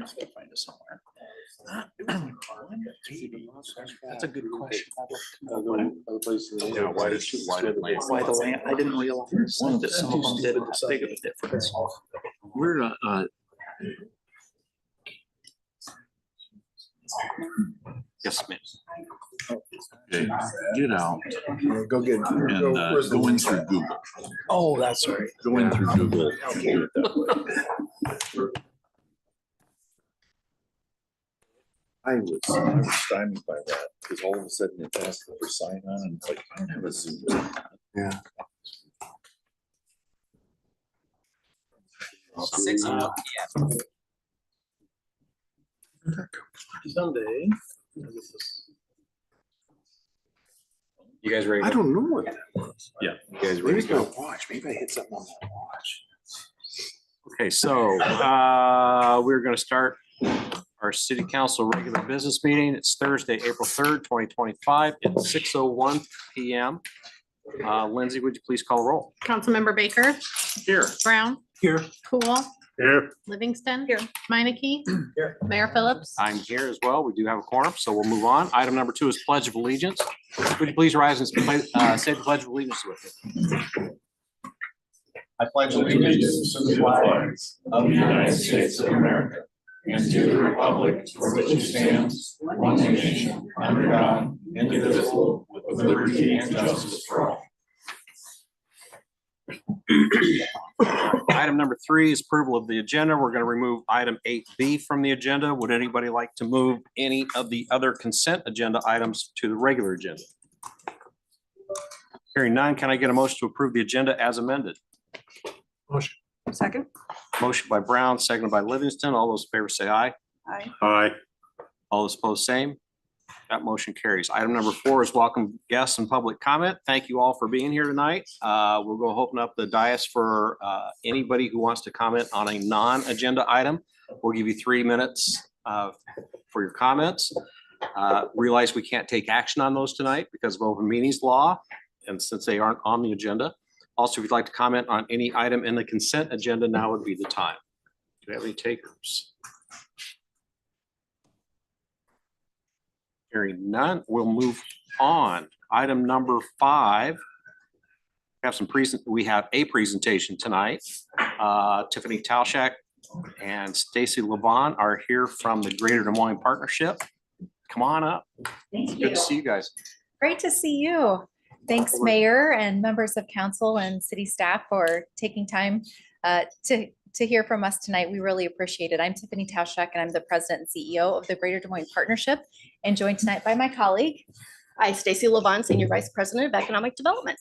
I'll find it somewhere. That's a good question. Yeah, why Why the land? I didn't realize that some of them did that big of a difference. We're Yes, ma'am. okay, get out Go get and go in through Google. Oh, that's right. Go in through Google and do it that way. I was stymied by that because all of a sudden it asked for sign on and it's like, I don't have a Zoom. Yeah. 6:00 p.m. Someday. You guys ready? I don't know what that was. Yeah. You guys ready Where's to my go? watch? Maybe I hit something on that watch. Okay, so we're going to start our city council regular business meeting. It's Thursday, April 3rd, 2025 at 6:01 p.m. Lindsay, would you please call a roll? Councilmember Baker, Here. Brown, Here. Cool, Here. Livingston, Meineke, Mayor Phillips. I'm here as well. We do have a quorum, so we'll move on. Item number 2 is Pledge of Allegiance. Would you please rise and say the Pledge of Allegiance with me? I pledge allegiance to the flags of the United States of America and to the republic for which it stands, one nation, under God, indivisible, with liberty and justice for all. Item number 3 is approval of the agenda. We're going to remove item 8B from the agenda. Would anybody like to move any of the other consent agenda items to the regular agenda? Hearing none, can I get a motion to approve the agenda as amended? Second. Motion by Brown, seconded by Livingston. All those in favor say aye. Aye. Aye. All those opposed, same. That motion carries. Item number 4 is welcome guests and public comment. Thank you all for being here tonight. We'll go open up the dais for anybody who wants to comment on a non-agenda item. We'll give you 3 minutes for your comments. Realize we can't take action on those tonight because of open meetings law and since they aren't on the agenda. Also, if you'd like to comment on any item in the consent agenda, now would be the time. Do we have any takers? Hearing none, we'll move on. Item number 5. We have a presentation tonight. Tiffany Talshak and Stacy Levon are here from the Greater Des Moines Partnership. Come on up. Thank Good you. to see you guys. Great to see you. Thanks, Mayor and members of council and city staff for taking time to hear from us tonight. We really appreciate it. I'm Tiffany Tauschak and I'm the president and CEO of the Greater Des Moines Partnership and joined tonight by my colleague. Hi, Stacy Levon, Senior Vice President of Economic Development.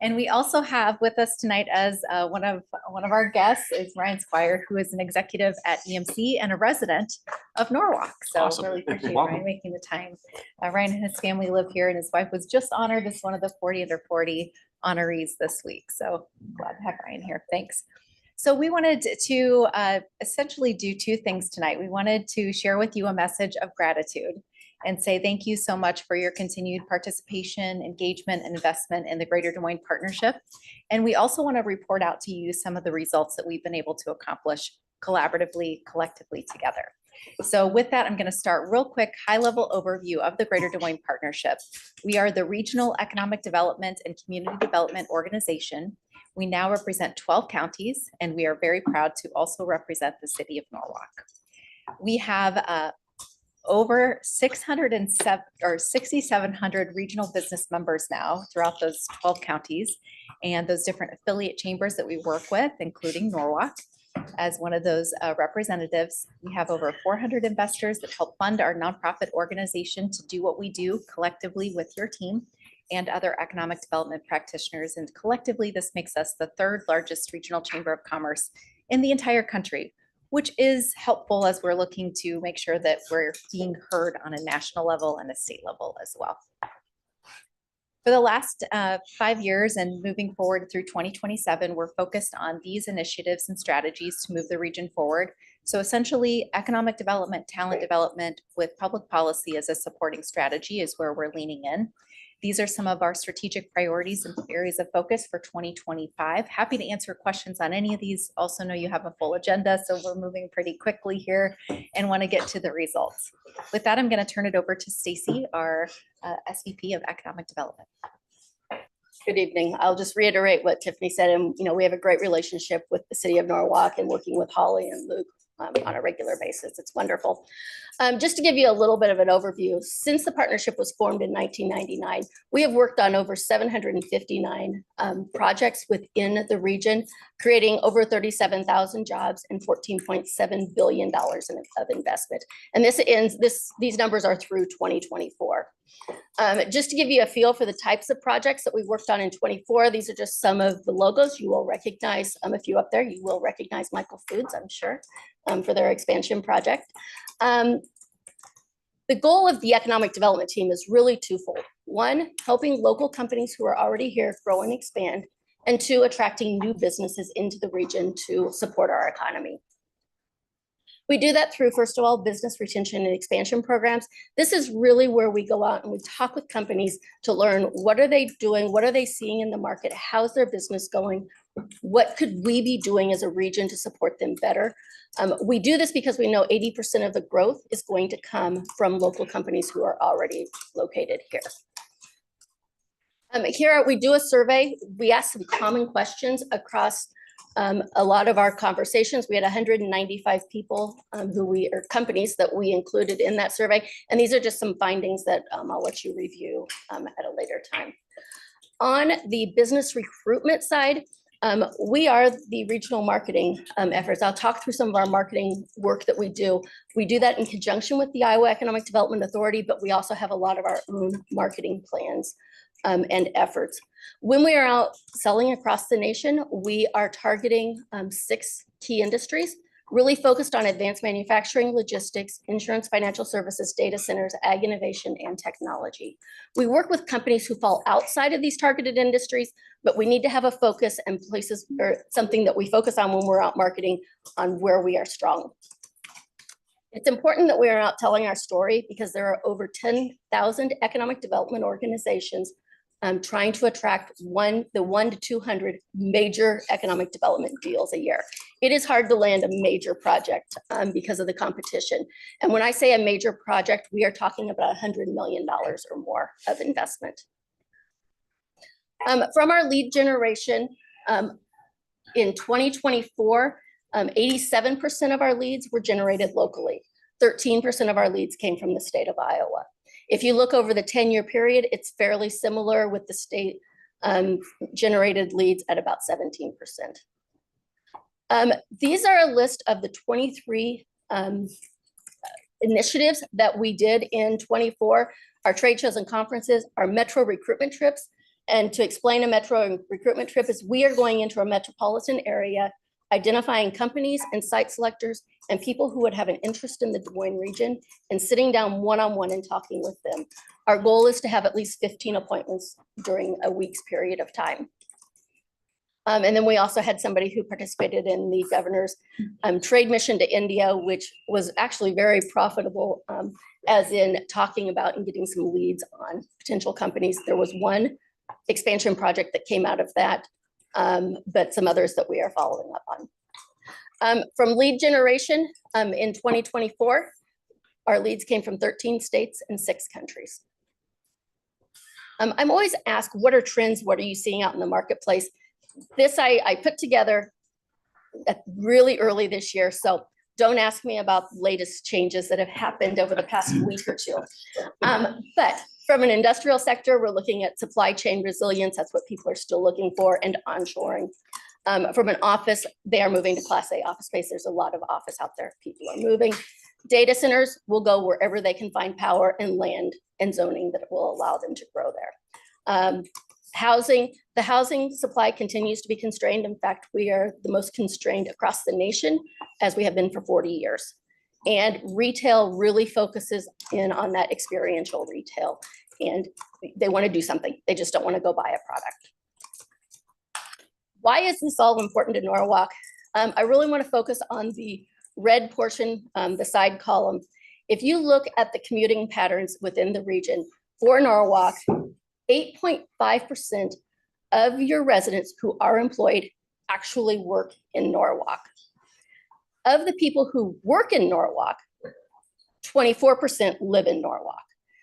And we also have with us tonight as one of our guests is Ryan Squire, who is an executive at EMC and a resident of Norwalk. So Awesome. really appreciate Welcome. Ryan making the time. Ryan and his family live here and his wife was just honored as one of the 40 under 40 honorees this week. So glad to have Ryan here. Thanks. So we wanted to essentially do 2 things tonight. We wanted to share with you a message of gratitude and say thank you so much for your continued participation, engagement, and investment in the Greater Des Moines Partnership. And we also want to report out to you some of the results that we've been able to accomplish collaboratively, collectively together. So with that, I'm going to start real quick, high-level overview of the Greater Des Moines Partnership. We are the Regional Economic Development and Community Development Organization. We now represent 12 counties, and we are very proud to also represent the city of Norwalk. We have over 6,700 regional business members now throughout those 12 counties and those different affiliate chambers that we work with, including Norwalk. As one of those representatives, we have over 400 investors that help fund our nonprofit organization to do what we do collectively with your team and other economic development practitioners. And collectively, this makes us the 3rd largest regional chamber of commerce in the entire country, which is helpful as we're looking to make sure that we're being heard on a national level and a state level as well. For the last 5 years and moving forward through 2027, we're focused on these initiatives and strategies to move the region forward. So essentially, economic development, talent development with public policy as a supporting strategy is where we're leaning in. These are some of our strategic priorities and areas of focus for 2025. Happy to answer questions on any of these. Also know you have a full agenda, so we're moving pretty quickly here and want to get to the results. With that, I'm going to turn it over to Stacy, our SVP of Economic Development. Good evening. I'll just reiterate what Tiffany said. And, we have a great relationship with the city of Norwalk and working with Holly and Luke on a regular basis. It's wonderful. Just to give you a little bit of an overview, since the partnership was formed in 1999, we have worked on over 759 projects within the region, creating over 37,000 jobs and $14.7 billion of investment. And these numbers are through 2024. Just to give you a feel for the types of projects that we worked on in 24, these are just some of the logos you will recognize. A few up there, you will recognize Michael Foods, I'm sure, for their expansion project. The goal of the economic development team is really twofold. One, helping local companies who are already here grow and expand, and two, attracting new businesses into the region to support our economy. We do that through, first of all, business retention and expansion programs. This is really where we go out and we talk with companies to learn what are they doing, what are they seeing in the market, how's their business going, what could we be doing as a region to support them better. We do this because we know 80% of the growth is going to come from local companies who are already located here. Here we do a survey. We ask some common questions across a lot of our conversations. We had 195 people or companies that we included in that survey. And these are just some findings that I'll let you review at a later time. On the business recruitment side, we are the regional marketing efforts. I'll talk through some of our marketing work that we do. We do that in conjunction with the Iowa Economic Development Authority, but we also have a lot of our own marketing plans and efforts. When we are out selling across the nation, we are targeting 6 key industries, really focused on advanced manufacturing, logistics, insurance, financial services, data centers, ag innovation, and technology. We work with companies who fall outside of these targeted industries, but we need to have a focus and places or something that we focus on when we're out marketing on where we are strong. It's important that we are out telling our story because there are over 10,000 economic development organizations trying to attract the 1 to 200 major economic development deals a year. It is hard to land a major project because of the competition. And when I say a major project, we are talking about $100 million or more of investment. From our lead generation, in 2024, 87% of our leads were generated locally. 13% of our leads came from the state of Iowa. If you look over the 10-year period, it's fairly similar with the state generated leads at about 17%. These are a list of the 23 initiatives that we did in 24, our trade shows and conferences, our metro recruitment trips. And to explain a metro recruitment trip is we are going into a metropolitan area, identifying companies and site selectors and people who would have an interest in the Des Moines region and sitting down one-on-one and talking with them. Our goal is to have at least 15 appointments during a week's period of time. And then we also had somebody who participated in the governor's trade mission to India, which was actually very profitable, as in talking about and getting some leads on potential companies. There was one expansion project that came out of that, but some others that we are following up on. From lead generation in 2024, our leads came from 13 states and 6 countries. I'm always asked, what are trends? What are you seeing out in the marketplace? This I put together really early this year, so don't ask me about the latest changes that have happened over the past week or two. But from an industrial sector, we're looking at supply chain resilience. That's what people are still looking for, and onshoring. From an office, they are moving to Class A office space. There's a lot of office out there. People are moving. Data centers will go wherever they can find power and land and zoning that will allow them to grow there. Housing, the housing supply continues to be constrained. In fact, we are the most constrained across the nation, as we have been for 40 years. And retail really focuses in on that experiential retail. And they want to do something. They just don't want to go buy a product. Why is this all important to Norwalk? I really want to focus on the red portion, the side column. If you look at the commuting patterns within the region for Norwalk, 8.5% of your residents who are employed actually work in Norwalk. Of the people who work in Norwalk, 24% live in Norwalk.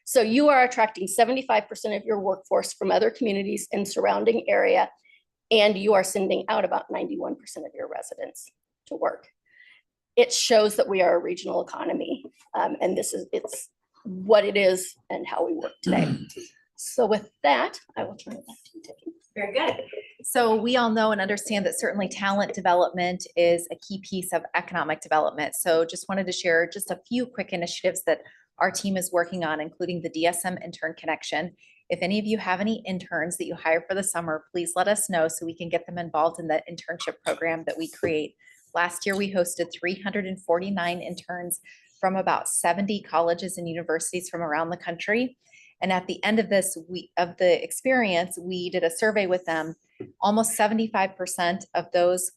So you are attracting 75% of your workforce from other communities in surrounding area, and you are sending out about 91% of your residents to work. It shows that we are a regional economy, and it's what it is and how we work today. So with that, I will turn it back to you, Tiffany. Very good. So we all know and understand that certainly talent development is a key piece of economic development. So just wanted to share just a few quick initiatives that our team is working on, including the DSM Intern Connection. If any of you have any interns that you hire for the summer, please let us know so we can get them involved in that internship program that we create. Last year, we hosted 349 interns from about 70 colleges and universities from around the country. And at the end of the experience, we did a survey with them. Almost 75% of those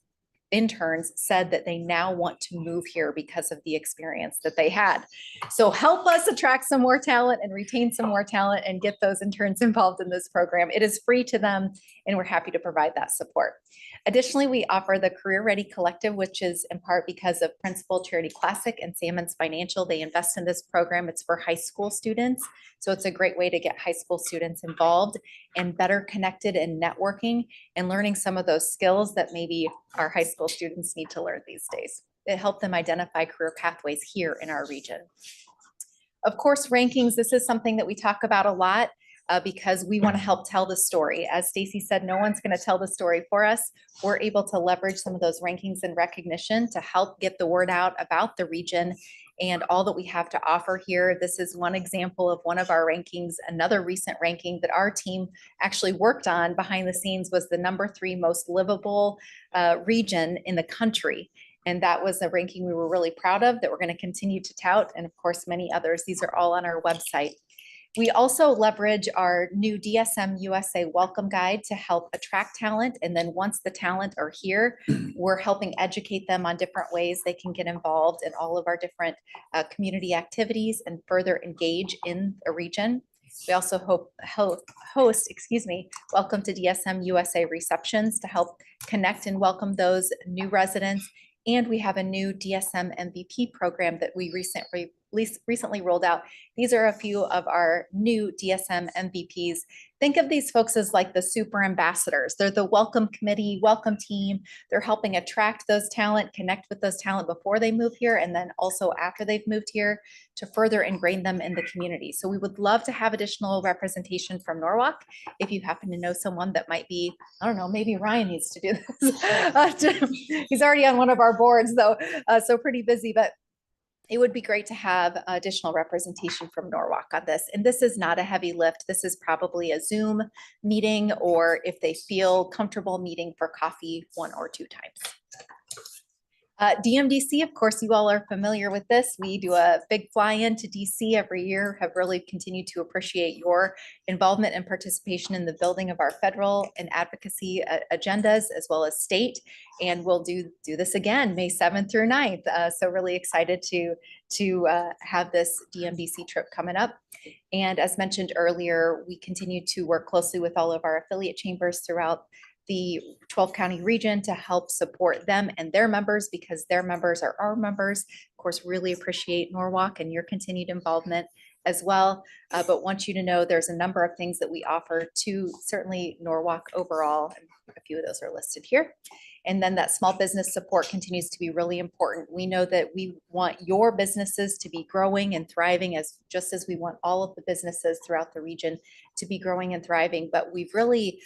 interns said that they now want to move here because of the experience that they had. So help us attract some more talent and retain some more talent and get those interns involved in this program. It is free to them, and we're happy to provide that support. Additionally, we offer the Career Ready Collective, which is in part because of Principal Charity Classic and Salmon's Financial. They invest in this program. It's for high school students. So it's a great way to get high school students involved and better connected and networking and learning some of those skills that maybe our high school students need to learn these days. It helped them identify career pathways here in our region. Of course, rankings, this is something that we talk about a lot. Because we want to help tell the story. As Stacy said, no one's going to tell the story for us. We're able to leverage some of those rankings and recognition to help get the word out about the region and all that we have to offer here. This is one example of one of our rankings. Another recent ranking that our team actually worked on behind the scenes was the #3 most livable region in the country. And that was a ranking we were really proud of that we're going to continue to tout. And of course, many others. These are all on our website. We also leverage our new DSM USA Welcome Guide to help attract talent. And then once the talent are here, we're helping educate them on different ways they can get involved in all of our different community activities and further engage in a region. We also host, Welcome to DSM USA receptions to help connect and welcome those new residents. And we have a new DSM MVP program that we recently rolled out. These are a few of our new DSM MVPs. Think of these folks as like the super ambassadors. They're the welcome committee, welcome team. They're helping attract those talent, connect with those talent before they move here, and then also after they've moved here to further ingrain them in the community. So we would love to have additional representation from Norwalk. If you happen to know someone that might be, I don't know, maybe Ryan needs to do this. He's already on one of our boards though, so pretty busy, but it would be great to have additional representation from Norwalk on this. And this is not a heavy lift. This is probably a Zoom meeting, or if they feel comfortable meeting for coffee 1 or 2 times. DMDC, of course, you all are familiar with this. We do a big fly-in to DC every year, have really continued to appreciate your involvement and participation in the building of our federal and advocacy agendas, as well as state. And we'll do this again, May 7th through 9th. So really excited to have this DMDC trip coming up. And as mentioned earlier, we continue to work closely with all of our affiliate chambers throughout the 12 county region to help support them and their members, because their members are our members. Of course, really appreciate Norwalk and your continued involvement as well. But want you to know there's a number of things that we offer to certainly Norwalk overall. A few of those are listed here. And then that small business support continues to be really important. We know that we want your businesses to be growing and thriving just as we want all of the businesses throughout the region to be growing and thriving. But we've really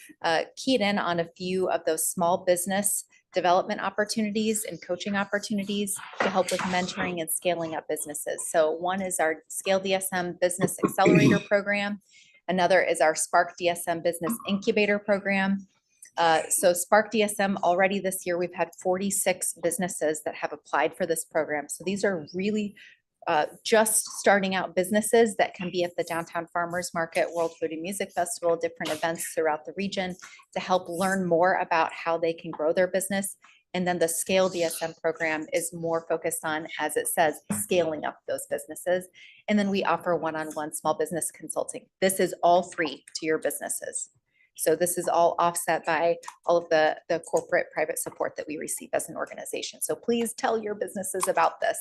keyed in on a few of those small business development opportunities and coaching opportunities to help with mentoring and scaling up businesses. So one is our Scale DSM Business Accelerator Program. Another is our Spark DSM Business Incubator Program. So Spark DSM, already this year, we've had 46 businesses that have applied for this program. So these are really just starting out businesses that can be at the Downtown Farmers Market, World Food and Music Festival, different events throughout the region to help learn more about how they can grow their business. And then the Scale DSM program is more focused on, as it says, scaling up those businesses. And then we offer one-on-one small business consulting. This is all free to your businesses. So this is all offset by all of the corporate private support that we receive as an organization. So please tell your businesses about this.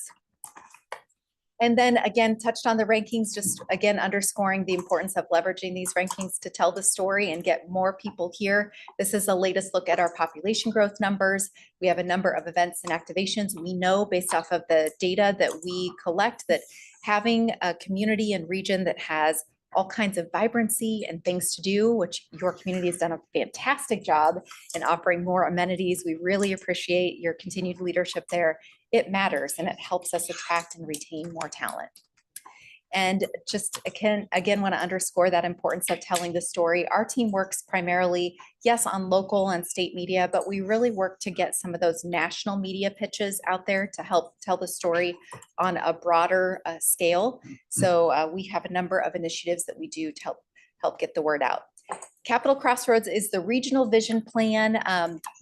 And then again, touched on the rankings, just again, underscoring the importance of leveraging these rankings to tell the story and get more people here. This is the latest look at our population growth numbers. We have a number of events and activations. We know based off of the data that we collect that having a community and region that has all kinds of vibrancy and things to do, which your community has done a fantastic job in offering more amenities. We really appreciate your continued leadership there. It matters and it helps us attract and retain more talent. And just again, want to underscore that importance of telling the story. Our team works primarily, yes, on local and state media, but we really work to get some of those national media pitches out there to help tell the story on a broader scale. So we have a number of initiatives that we do to help get the word out. Capital Crossroads is the regional vision plan.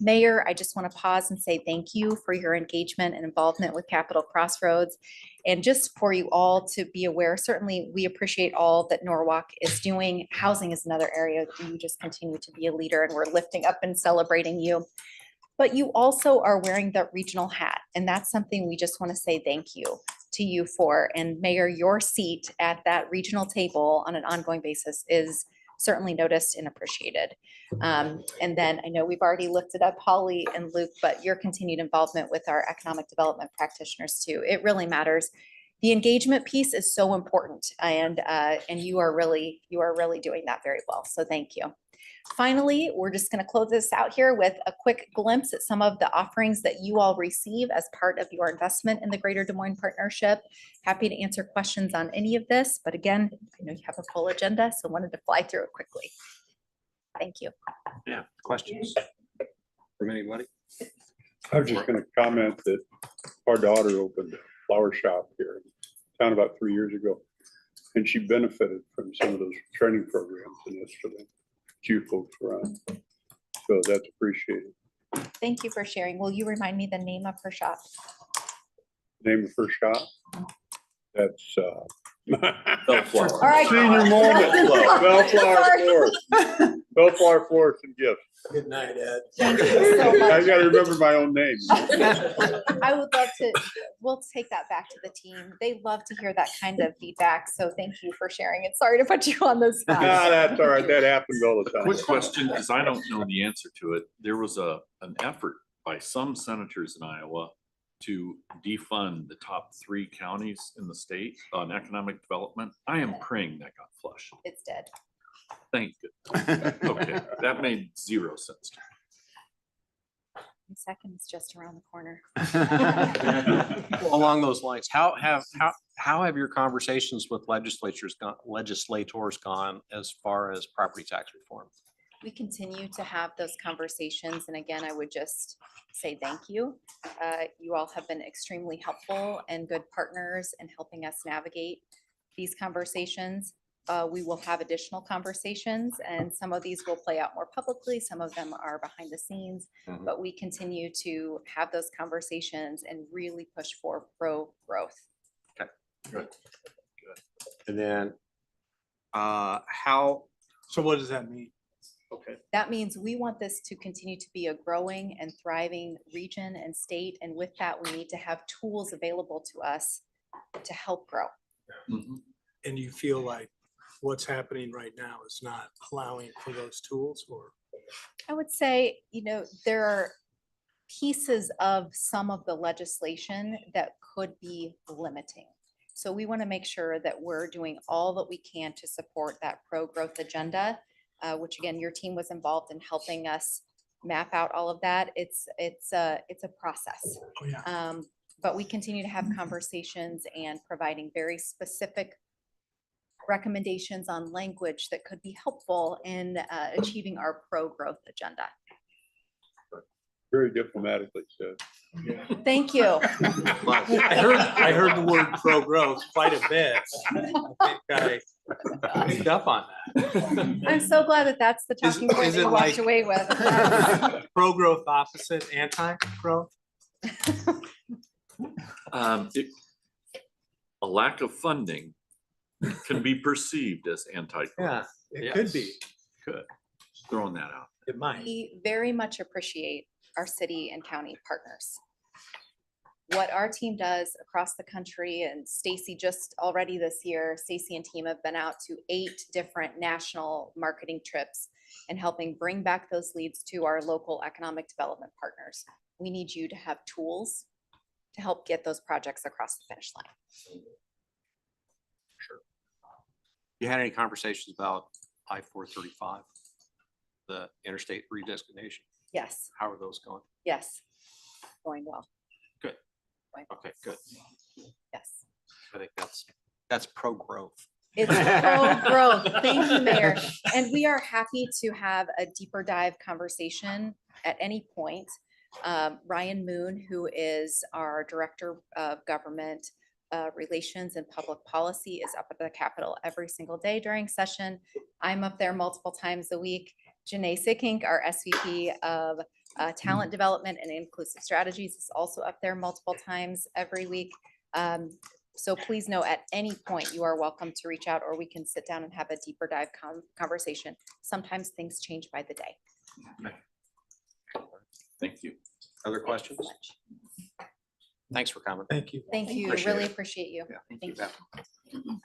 Mayor, I just want to pause and say thank you for your engagement and involvement with Capital Crossroads. And just for you all to be aware, certainly we appreciate all that Norwalk is doing. Housing is another area that you just continue to be a leader and we're lifting up and celebrating you. But you also are wearing the regional hat. And that's something we just want to say thank you to you for. And Mayor, your seat at that regional table on an ongoing basis is certainly noticed and appreciated. And then I know we've already lifted up Holly and Luke, but your continued involvement with our economic development practitioners too. It really matters. The engagement piece is so important, and you are really doing that very well. So thank you. Finally, we're just going to close this out here with a quick glimpse at some of the offerings that you all receive as part of your investment in the Greater Des Moines Partnership. Happy to answer questions on any of this, but again, I know you have a full agenda, so wanted to fly through it quickly. Thank you. Yeah, questions from anybody? I was just gonna comment that our daughter opened a flower shop here in town about 3 years ago. And she benefited from some of those training programs and that's for the you folks run. So that's appreciated. Thank you for sharing. Will you remind me the name of her shop? Name of her shop? That's Bellflower. All right. Senior moment. Bellflower Florist. Bellflower Florist and Gifts. Good night, Ed. Thank you so I much. gotta remember my own name. I would love to, we'll take that back to the team. They love to hear that kind of feedback. So thank you for sharing it. Sorry to put you on the No, spot. that's all right. That happens all the time. Quick question, because I don't know the answer to it. There was an effort by some senators in Iowa to defund the top 3 counties in the state on economic development. I am praying that got flushed. It's dead. Thank you. Okay, that made 0 sense to me. The second is just around the corner. Along those lines, how have your conversations with legislators gone as far as property tax reform? We continue to have those conversations. And again, I would just say thank you. You all have been extremely helpful and good partners in helping us navigate these conversations. We will have additional conversations and some of these will play out more publicly. Some of them are behind the scenes, but we continue to have those conversations and really push for pro-growth. Okay, Good. and then So what does that mean? okay, That means we want this to continue to be a growing and thriving region and state. And with that, we need to have tools available to us to help grow. And you feel like what's happening right now is not allowing for those tools, or? I would say, there are pieces of some of the legislation that could be limiting. So we want to make sure that we're doing all that we can to support that pro-growth agenda, which again, your team was involved in helping us map out all of that. It's a process. Oh, yeah. But we continue to have conversations and providing very specific recommendations on language that could be helpful in achieving our pro-growth agenda. Very diplomatically said. Thank you. I heard the word pro-growth quite a bit. I think I picked up on I'm so glad that that's the Is- talking point is that it you walked like- away with. Pro-growth opposite anti-growth? A lack of funding can be perceived as anti. Yeah, it could be. Could, throwing that out. It might. We very much appreciate our city and county partners. What our team does across the country, and Stacy just already this year, Stacy and team have been out to 8 different national marketing trips and helping bring back those leads to our local economic development partners. We need you to have tools to help get those projects across the finish line. You had any conversations about I-435, the interstate redesignation? Yes, How are those going? yes, going well, Okay, good. yes. I think that's pro-growth. It's pro-growth. Thank you, Mayor. And we are happy to have a deeper dive conversation at any point. Ryan Moon, who is our Director of Government Relations and Public Policy, is up at the Capitol every single day during session. I'm up there multiple times a week. Janae Sickink, our SVP of Talent Development and Inclusive Strategies, is also up there multiple times every week. So please know at any point you are welcome to reach out, or we can sit down and have a deeper dive conversation. Sometimes things change by the day. Thank you. Other questions? Thanks for coming. Thank you. Thank you. Appreciate Really it. appreciate you. Yeah, thank Thank you. Beth.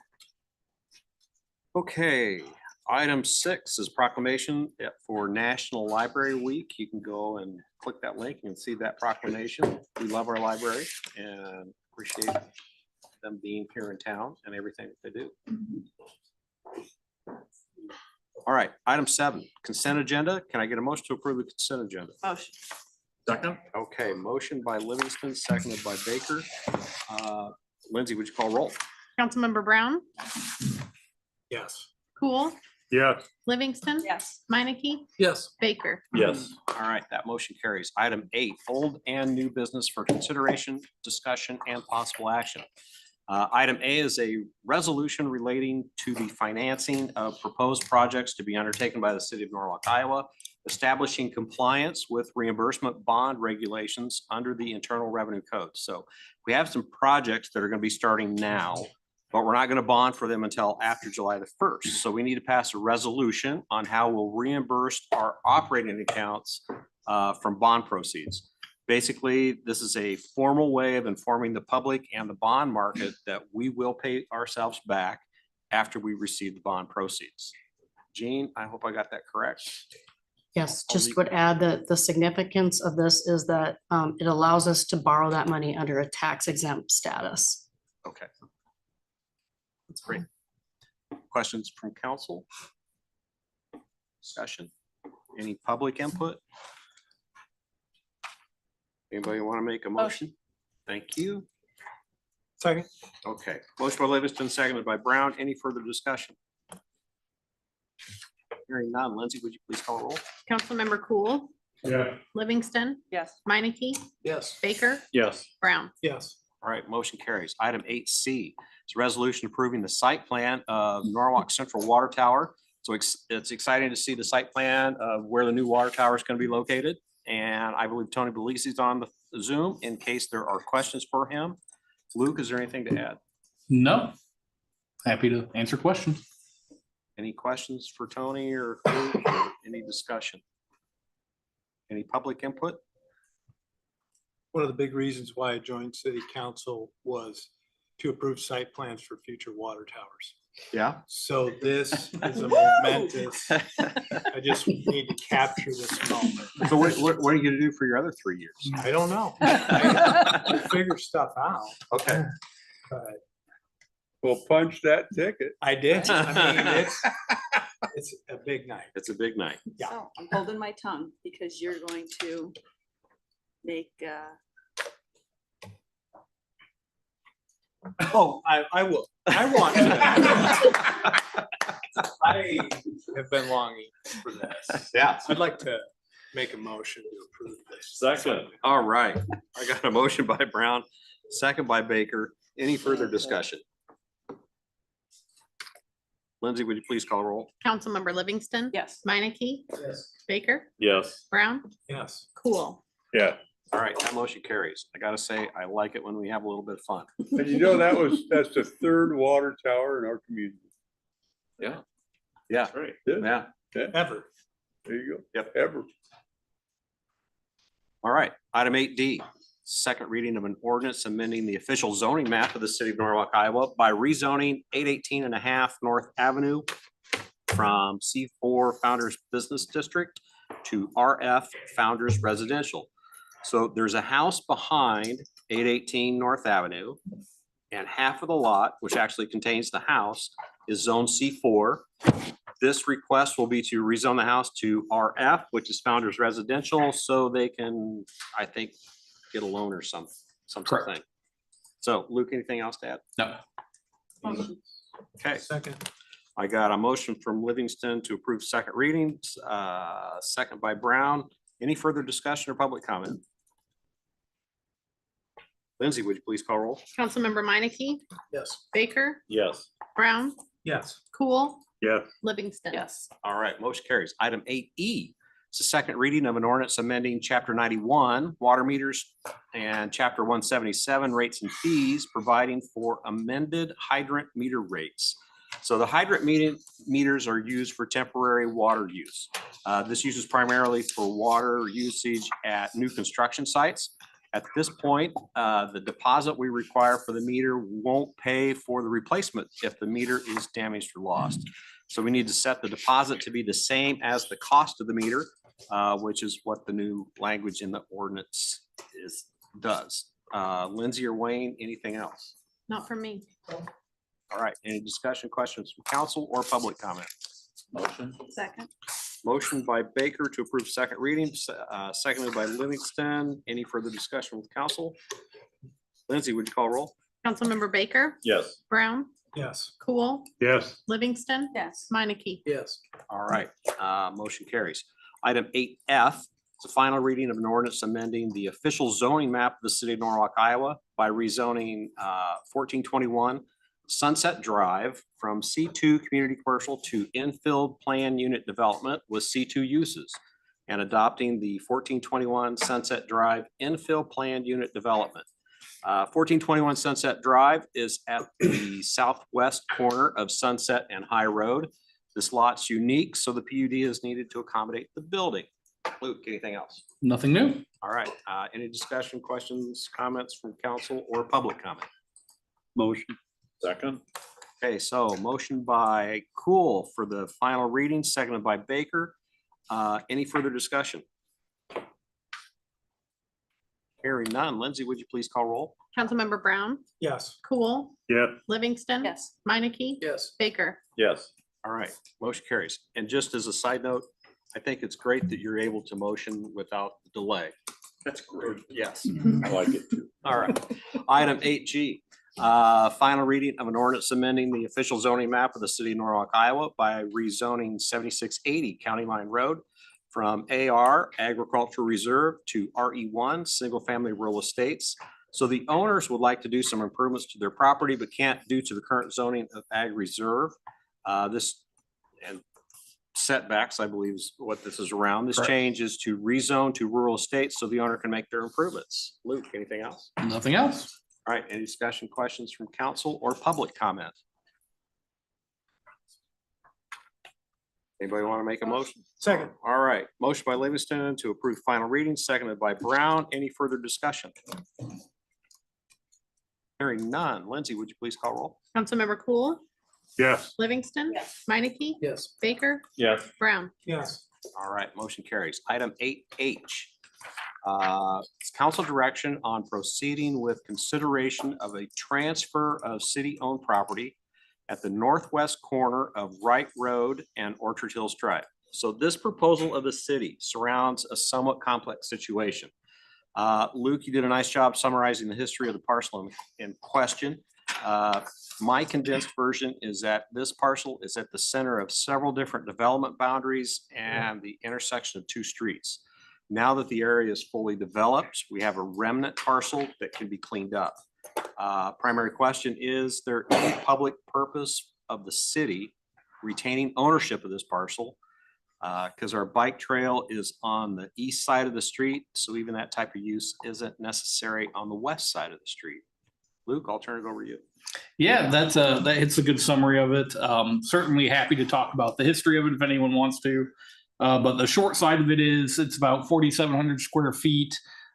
Okay, item 6 is proclamation for National Library Week. You can go and click that link and see that proclamation. We love our library and appreciate them being here in town and everything that they do. All right, item 7, consent agenda. Can I get a motion to approve the consent agenda? Motion. Second? Okay, motion by Livingston, seconded by Baker. Lindsay, would you call roll? Councilmember Brown, Yes. Cool, Yes. Livingston. Yes. Meineke, Yes. Baker. Yes. All right, that motion carries. Item 8, old and new business for consideration, discussion, and possible action. Item A is a resolution relating to the financing of proposed projects to be undertaken by the city of Norwalk, Iowa, establishing compliance with reimbursement bond regulations under the Internal Revenue Code. So we have some projects that are going to be starting now, but we're not going to bond for them until after July the 1st. So we need to pass a resolution on how we'll reimburse our operating accounts from bond proceeds. Basically, this is a formal way of informing the public and the bond market that we will pay ourselves back after we receive the bond proceeds. Gene, I hope I got that correct. Yes, I'll just leave- would add that the significance of this is that it allows us to borrow that money under a tax exempt status. Okay. That's great. Questions from council? Discussion? Any public input? Anybody want to make a motion? Thank you. Second. Okay, motion by Livingston, seconded by Brown. Any further discussion? Hearing none. Lindsay, would you please call roll? Councilmember Cool, Yeah. Livingston. Yes. Meineke, Yes. Baker, Yes. Brown. Yes. All right, motion carries. Item 8C is a resolution approving the site plan of Norwalk Central Water Tower. So it's exciting to see the site plan of where the new water tower is going to be located. And I believe Tony Belisi's on the Zoom in case there are questions for him. Luke, is there anything to add? No. Happy to answer questions. Any questions for Tony or Luke, or any discussion? Any public input? One of the big reasons why I joined city council was to approve site plans for future water towers. Yeah. So this is a momentous, I just need to capture this moment. So what are you going to do for your other 3 years? I don't know. I figure stuff out, Okay. but Well, punch that ticket. I did. I mean, it's a big night. It's a big night. Yeah. So I'm holding my tongue because you're going to make, Oh, I will. I want to. I have been longing for this. Yeah. I'd like to make a motion to approve this. Second. All right. I got a motion by Brown, second by Baker. Any further discussion? Lindsay, would you please call the roll? Councilmember Livingston. Yes. Minneke. Yes. Baker. Yes. Brown. Yes. Cool. Yeah, All right, that motion carries. I gotta say, I like it when we have a little bit of fun. and you know, that's the third water tower in our community. Yeah. Yeah, That's right. yeah. Ever. There you go. Yep. Ever. All right, item 8D, second reading of an ordinance amending the official zoning map of the city of Norwalk, Iowa by rezoning 818.5 North Avenue from C4 Founders Business District to RF Founders Residential. So there's a house behind 818 North Avenue, and half of the lot, which actually contains the house, is zone C4. This request will be to rezone the house to RF, which is Founders Residential, so they can, I think, get a loan or something. So Luke, anything else to add? No. Okay, Second. I got a motion from Livingston to approve second readings, second by Brown. Any further discussion or public comment? Lindsay, would you please call roll? Councilmember Minneke. Yes. Baker. Yes. Brown. Yes. Cool. Yeah, Livingston. Yes. All right, motion carries. Item 8E, it's the second reading of an ordinance amending chapter 91, water meters, and chapter 177, rates and fees, providing for amended hydrant meter rates. So the hydrant meters are used for temporary water use. This use is primarily for water usage at new construction sites. At this point, the deposit we require for the meter won't pay for the replacement if the meter is damaged or lost. So we need to set the deposit to be the same as the cost of the meter, which is what the new language in the ordinance does. Lindsay or Wayne, anything else? Not for me. All right, any discussion, questions from council or public comment? Motion. Second. Motion by Baker to approve second reading, seconded by Livingston. Any further discussion with council? Lindsay, would you call roll? Councilmember Baker. Yes. Brown. Yes. Cool. yes, Livingston. Yes. Minneke. Yes. All right, motion carries. Item 8F, it's a final reading of an ordinance amending the official zoning map of the city of Norwalk, Iowa by rezoning 1421 Sunset Drive from C2 community commercial to infill plan unit development with C2 uses, and adopting the 1421 Sunset Drive infill plan unit development. 1421 Sunset Drive is at the southwest corner of Sunset and High Road. This lot's unique, so the PUD is needed to accommodate the building. Luke, anything else? Nothing new. All right, any discussion, questions, comments from council or public comment? motion. Second. Okay, so motion by Cool for the final reading, seconded by Baker. Any further discussion? Hearing none. Lindsay, would you please call roll? Councilmember Brown. Yes. Cool. Yeah, Livingston. Yes. Minneke. Yes. Baker. Yes. All right, motion carries. And just as a side note, I think it's great that you're able to motion without delay. That's great. Yes. I like it too. All right. Item 8G, final reading of an ordinance amending the official zoning map of the city of Norwalk, Iowa by rezoning 7680 County Line Road from AR Agricultural Reserve to RE1 Single Family Rural Estates. So the owners would like to do some improvements to their property, but can't due to the current zoning of Ag Reserve. This and setbacks, I believe, is what this is around. This Correct. change is to rezone to rural estates so the owner can make their improvements. Luke, anything else? Nothing else. All right, any discussion, questions from council or public comment? Anybody want to make a motion? Second. All right, motion by Livingston to approve final reading, seconded by Brown. Any further discussion? Hearing none. Lindsay, would you please call roll? Councilmember Cool. yes, Livingston. Yes. Minneke. Yes. Baker. Yes. Brown. Yes. All right, motion carries. Item 8H. Council direction on proceeding with consideration of a transfer of city-owned property at the northwest corner of Wright Road and Orchard Hills Drive. So this proposal of the city surrounds a somewhat complex situation. Luke, you did a nice job summarizing the history of the parcel in question. My condensed version is that this parcel is at the center of several different development boundaries and the intersection of two streets. Now that the area is fully developed, we have a remnant parcel that can be cleaned up. Primary question, is there any public purpose of the city retaining ownership of this parcel. Because our bike trail is on the east side of the street, so even that type of use isn't necessary on the west side of the street. Luke, I'll turn it over to you. Yeah, that hits a good summary of it. Certainly happy to talk about the history of it if anyone wants to. But the short side of it is it's about 4,700 square feet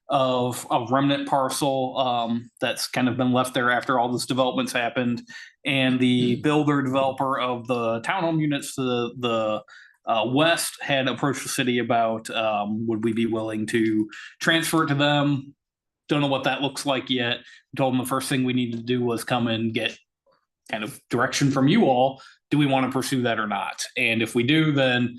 of remnant parcel that's kind of been left there after all this development's happened. And the builder developer of the townhome units to the west had approached the city about would we be willing to transfer it to them. Don't know what that looks like yet. Told them the first thing we needed to do was come and get kind of direction from you all. Do we want to pursue that or not? And if we do, then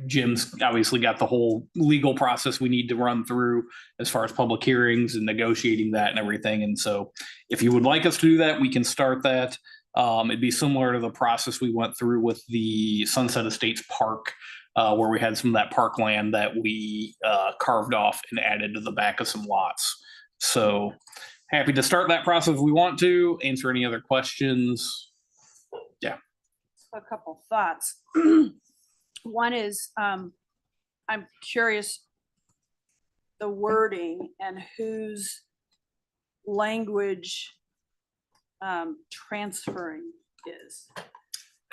Jim's obviously got the whole legal process we need to run through as far as public hearings and negotiating that and everything. And so if you would like us to do that, we can start that. It'd be similar to the process we went through with the Sunset Estates Park, where we had some of that parkland that we carved off and added to the back of some lots. So happy to start that process if we want to, answer any other questions. Yeah. A couple thoughts. One is, I'm curious the wording and whose language transferring is.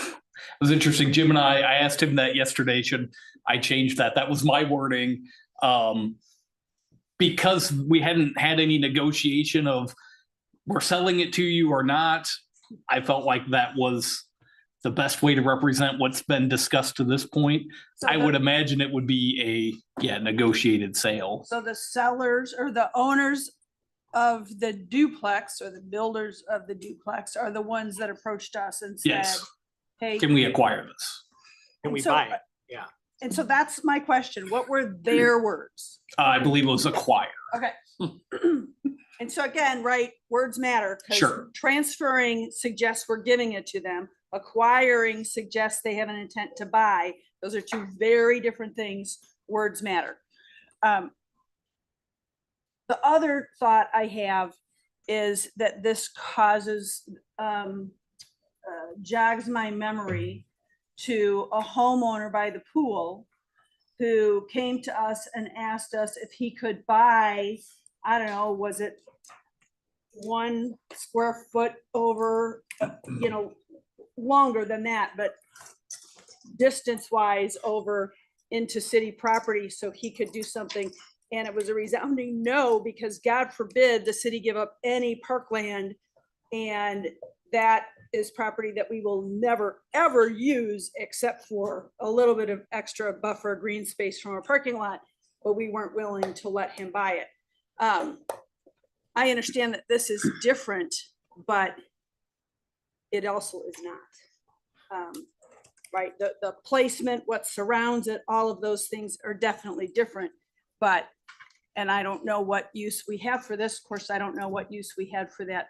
It was interesting. Jim and I asked him that yesterday. Should I change that? That was my wording. Because we hadn't had any negotiation of we're selling it to you or not. I felt like that was the best way to represent what's been discussed to this point. So I would imagine it would be a negotiated sale. So the sellers or the owners of the duplex or the builders of the duplex are the ones that approached us and said, Yes. hey. Can we acquire this? Can we so- buy it? Yeah. And so that's my question. What were their words? I believe it was acquire. Okay. And so again, right, words matter. 'Cause Sure. transferring suggests we're giving it to them. Acquiring suggests they have an intent to buy. Those are two very different things. Words matter. The other thought I have is that this causes, jogs my memory to a homeowner by the pool who came to us and asked us if he could buy, I don't know, was it 1 square foot over, longer than that, but distance wise over into city property so he could do something. And it was a resounding no, because God forbid the city give up any parkland. And that is property that we will never, ever use except for a little bit of extra buffer green space from a parking lot, but we weren't willing to let him buy it. I understand that this is different, but it also is not. Right, the placement, what surrounds it, all of those things are definitely different, but, and I don't know what use we have for this. Of course, I don't know what use we had for that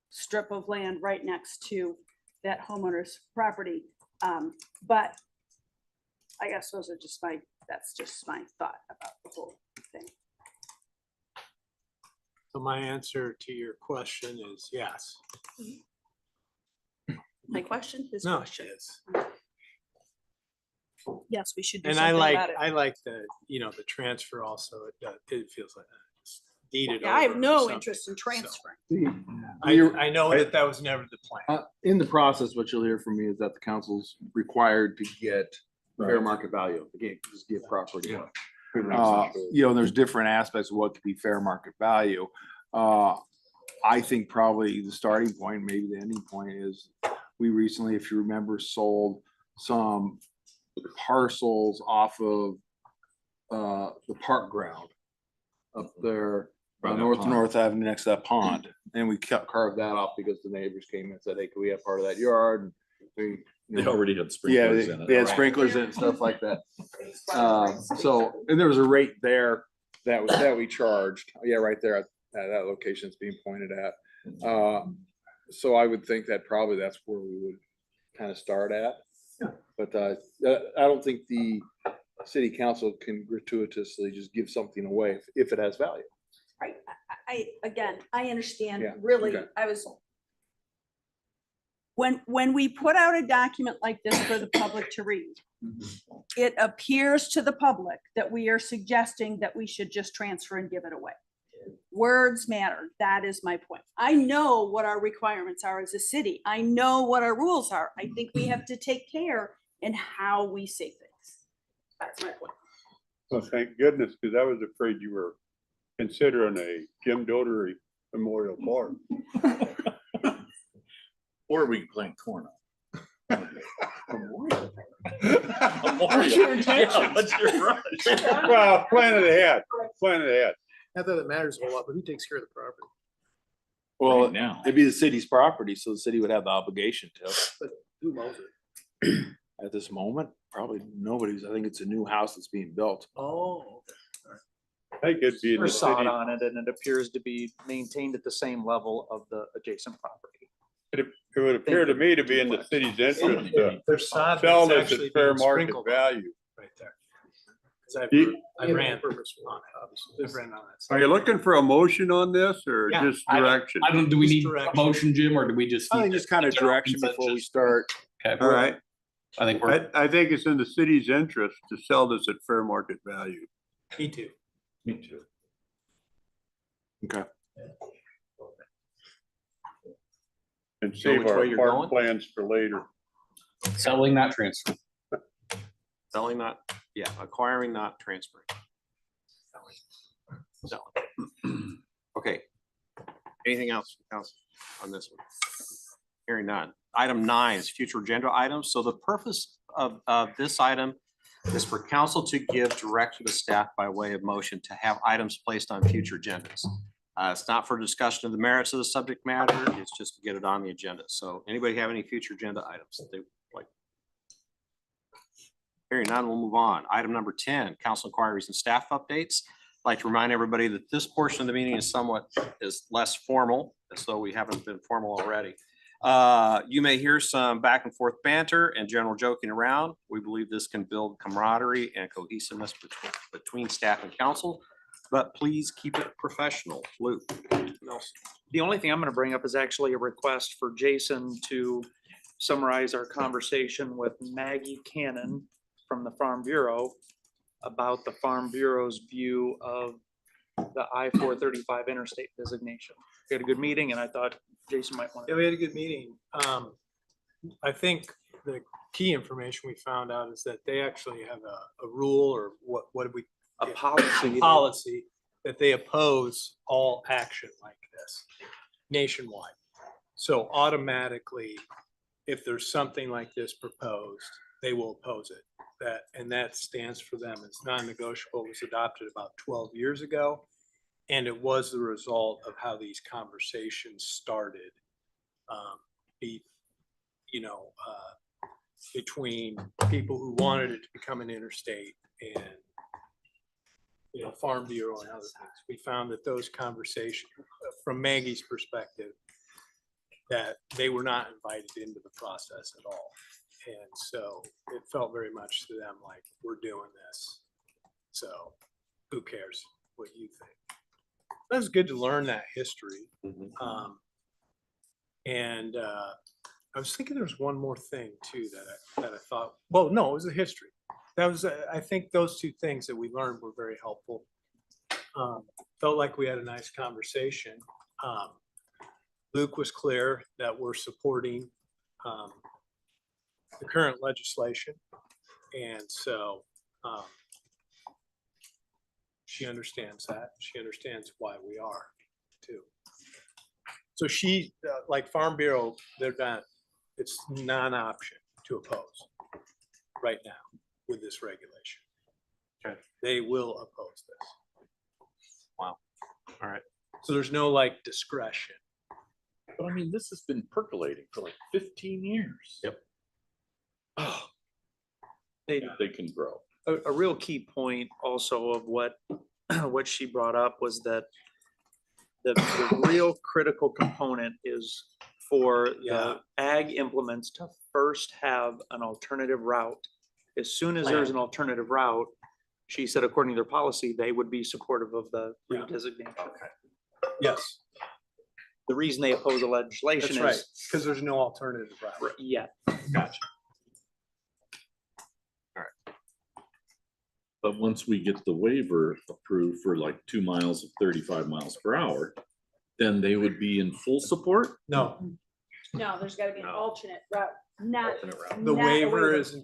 strip of land right next to that homeowner's property. But I guess those are just that's just my thought about the whole thing. So my answer to your question is yes. My question, his No, question. yes. Yes, we should do And something about it. I like the, the transfer also. It feels like it's deeded Yeah, I have over or no something. interest in transferring. I know that was never the plan. In the process, what you'll hear from me is that the council's required to get fair market value. They can't just give property. There's different aspects of what could be fair market value. I think probably the starting point, maybe the ending point is we recently, if you remember, sold some parcels off of the park ground up there By that North pond. Avenue next to that pond. And we carved that off because the neighbors came and said, hey, can we have part of that yard? And we, They already had yeah, sprinklers in it. they had sprinklers in it and stuff like that. So, and there was a rate there that we charged. Yeah, right there at that location it's being pointed at. So I would think that probably that's where we would kind of start at. But I don't think the city council can gratuitously just give something away if it has value. Right, I understand Yeah, really, okay. I was when we put out a document like this for the public to read, it appears to the public that we are suggesting that we should just transfer and give it away. Words matter. That is my point. I know what our requirements are as a city. I know what our rules are. I think we have to take care in how we say things. That's my point. Well, thank goodness, because I was afraid you were considering a Jim Dotery Memorial Park. Or we can plant corn on. What's your intention? Yeah, what's your rush? Well, planet ahead, planet ahead. Not that it matters a whole lot, but who takes care of the property? Well, Right now. it'd be the city's property, so the city would have the obligation to. But who mows it? At this moment, probably nobody's. I think it's a new house that's being built. Oh. I think it'd be in the There's sod city. on it and it appears to be maintained at the same level of the adjacent property. It would appear to me to be in the city's interest to There's sod sell that's this actually at fair being market sprinkled value. right there. 'Cause You- I ran purpose on it, obviously. I've ran on that. Are you looking for a motion on this or Yeah, just I don't- direction? I don't, do we Just need a direction. motion, Jim, or do we just? I need think to- just kind of general direction before we consensus? start. Okay. All right, I think we're, I think it's in the city's interest to sell this at fair market value. Me too. Me too. Okay. And know save which way our you're park going? plans for later. selling that transfer. Selling not, yeah, acquiring, not transferring. Selling. Okay. Anything else, council, on this one? Hearing none. Item 9 is future agenda items. So the purpose of this item is for council to give direction to staff by way of motion to have items placed on future agendas. It's not for discussion of the merits of the subject matter. It's just to get it on the agenda. So anybody have any future agenda items that they like? Hearing none, we'll move on. Item number 10, council inquiries and staff updates. I'd like to remind everybody that this portion of the meeting is less formal, as though we haven't been formal already. You may hear some back and forth banter and general joking around. We believe this can build camaraderie and cohesiveness between staff and council, but please keep it professional. Luke. The only thing I'm gonna bring up is actually a request for Jason to summarize our conversation with Maggie Cannon from the Farm Bureau about the Farm Bureau's view of the I-435 interstate designation. We had a good meeting and I thought Jason might want Yeah, to. we had a good meeting. I think the key information we found out is that they actually have a rule, or what did we? A policy. Policy that they oppose all action like this nationwide. So automatically, if there's something like this proposed, they will oppose it. That stands for them. It's non-negotiable. It was adopted about 12 years ago. And it was the result of how these conversations started, between people who wanted it to become an interstate and, Farm Bureau and other things. We found that those conversations, from Maggie's perspective, that they were not invited into the process at all. And so it felt very much to them like, we're doing this. So who cares what you think? That was good to learn that history. And I was thinking there was one more thing too that I thought, well, no, it was the history. That was, I think those two things that we learned were very helpful. Felt like we had a nice conversation. Luke was clear that we're supporting the current legislation. And so she understands that. She understands why we are too. So she, like Farm Bureau, it's non-option to oppose right now with this regulation. Okay. They will oppose this. Wow. All right. So there's no like discretion. But I mean, this has been percolating for like 15 years. Yep. Oh, They, they can grow. a real key point also of what she brought up was that the real critical component is for the ag implements to first have an alternative route. As soon as there's an alternative route, she said, according to their policy, they would be supportive of the redesignation. Yes. the reason they oppose the legislation That's right, is because there's no alternative route. yeah. Gotcha. But once we get the waiver approved for like 2 miles of 35 miles per hour, then they would be in full support? No, No, there's gotta be an alternate route, not. the not a waiver waiver. is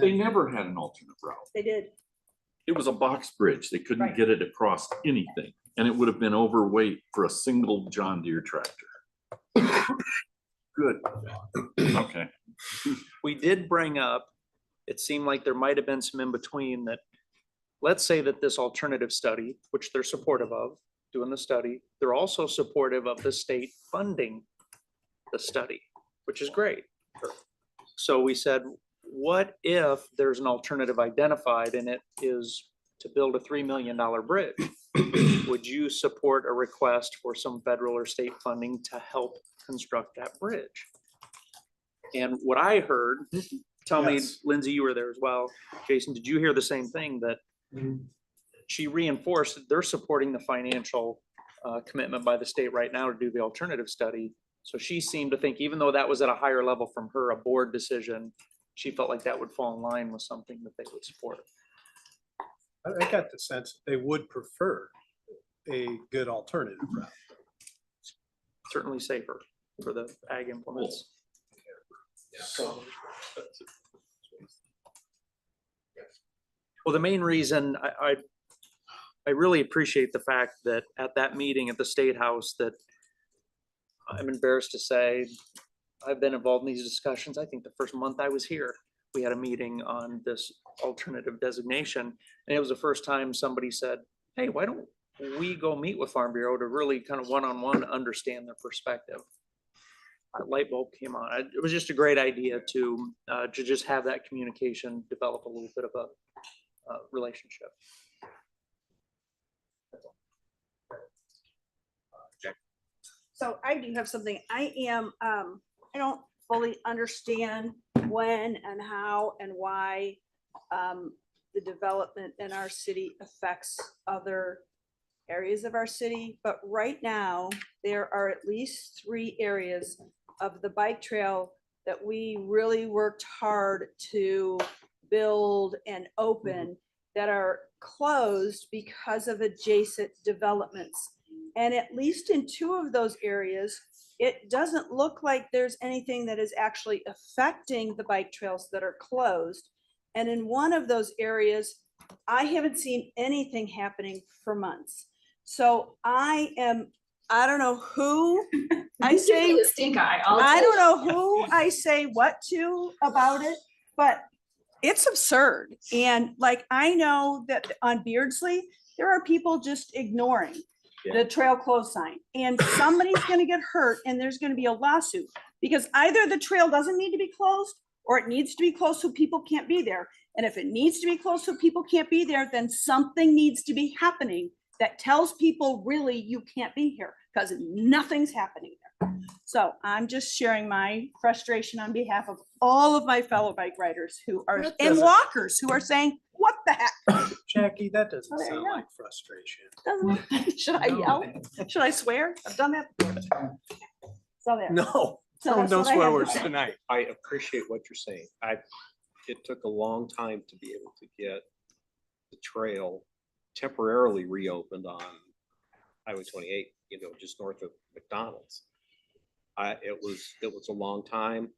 They never had an alternate route. They did. It was a box bridge. They couldn't Right. get it across anything. And it would have been overweight for a single John Deere tractor. Good. Okay. We did bring up, it seemed like there might have been some in between that, let's say that this alternative study, which they're supportive of, doing the study, they're also supportive of the state funding the study, which is great. So we said, what if there's an alternative identified and it is to build a $3 million bridge? Would you support a request for some federal or state funding to help construct that bridge? And what I heard, tell me, Yes. Lindsay, you were there as well. Jason, did you hear the same thing that she reinforced that they're supporting the financial commitment by the state right now to do the alternative study? So she seemed to think, even though that was at a higher level from her, a board decision, she felt like that would fall in line with something that they would support. I got the sense they would prefer a good alternative route. Certainly safer for the ag implements. Well, the main reason I really appreciate the fact that at that meeting at the State House that I'm embarrassed to say, I've been involved in these discussions. I think the first month I was here, we had a meeting on this alternative designation. And it was the first time somebody said, hey, why don't we go meet with Farm Bureau to really kind of one-on-one understand their perspective? A light bulb came on. It was just a great idea to just have that communication, develop a little bit of a relationship. So I do have something. I don't fully understand when and how and why the development in our city affects other areas of our city. But right now, there are at least 3 areas of the bike trail that we really worked hard to build and open that are closed because of adjacent developments. And at least in 2 of those areas, it doesn't look like there's anything that is actually affecting the bike trails that are closed. And in one of those areas, I haven't seen anything happening for months. So I don't know who I say, Stink eye. I don't know who I say what to about it, but it's absurd. And like, I know that on Beardsley, there are people just ignoring the trail close sign, and somebody's gonna get hurt and there's gonna be a lawsuit because either the trail doesn't need to be closed or it needs to be closed so people can't be there. And if it needs to be closed so people can't be there, then something needs to be happening that tells people really you can't be here because nothing's happening there. So I'm just sharing my frustration on behalf of all of my fellow bike riders who are, That and doesn't- walkers who are saying, what the heck? Jackie, that doesn't Oh, there you sound go. like frustration. Doesn't it? Should I yell? Should I swear? I've done that before. So there. No, So that's no what I swear have to words say. tonight. I appreciate what you're saying. It took a long time to be able to get the trail temporarily reopened on Highway 28, just north of McDonald's. It was a long time.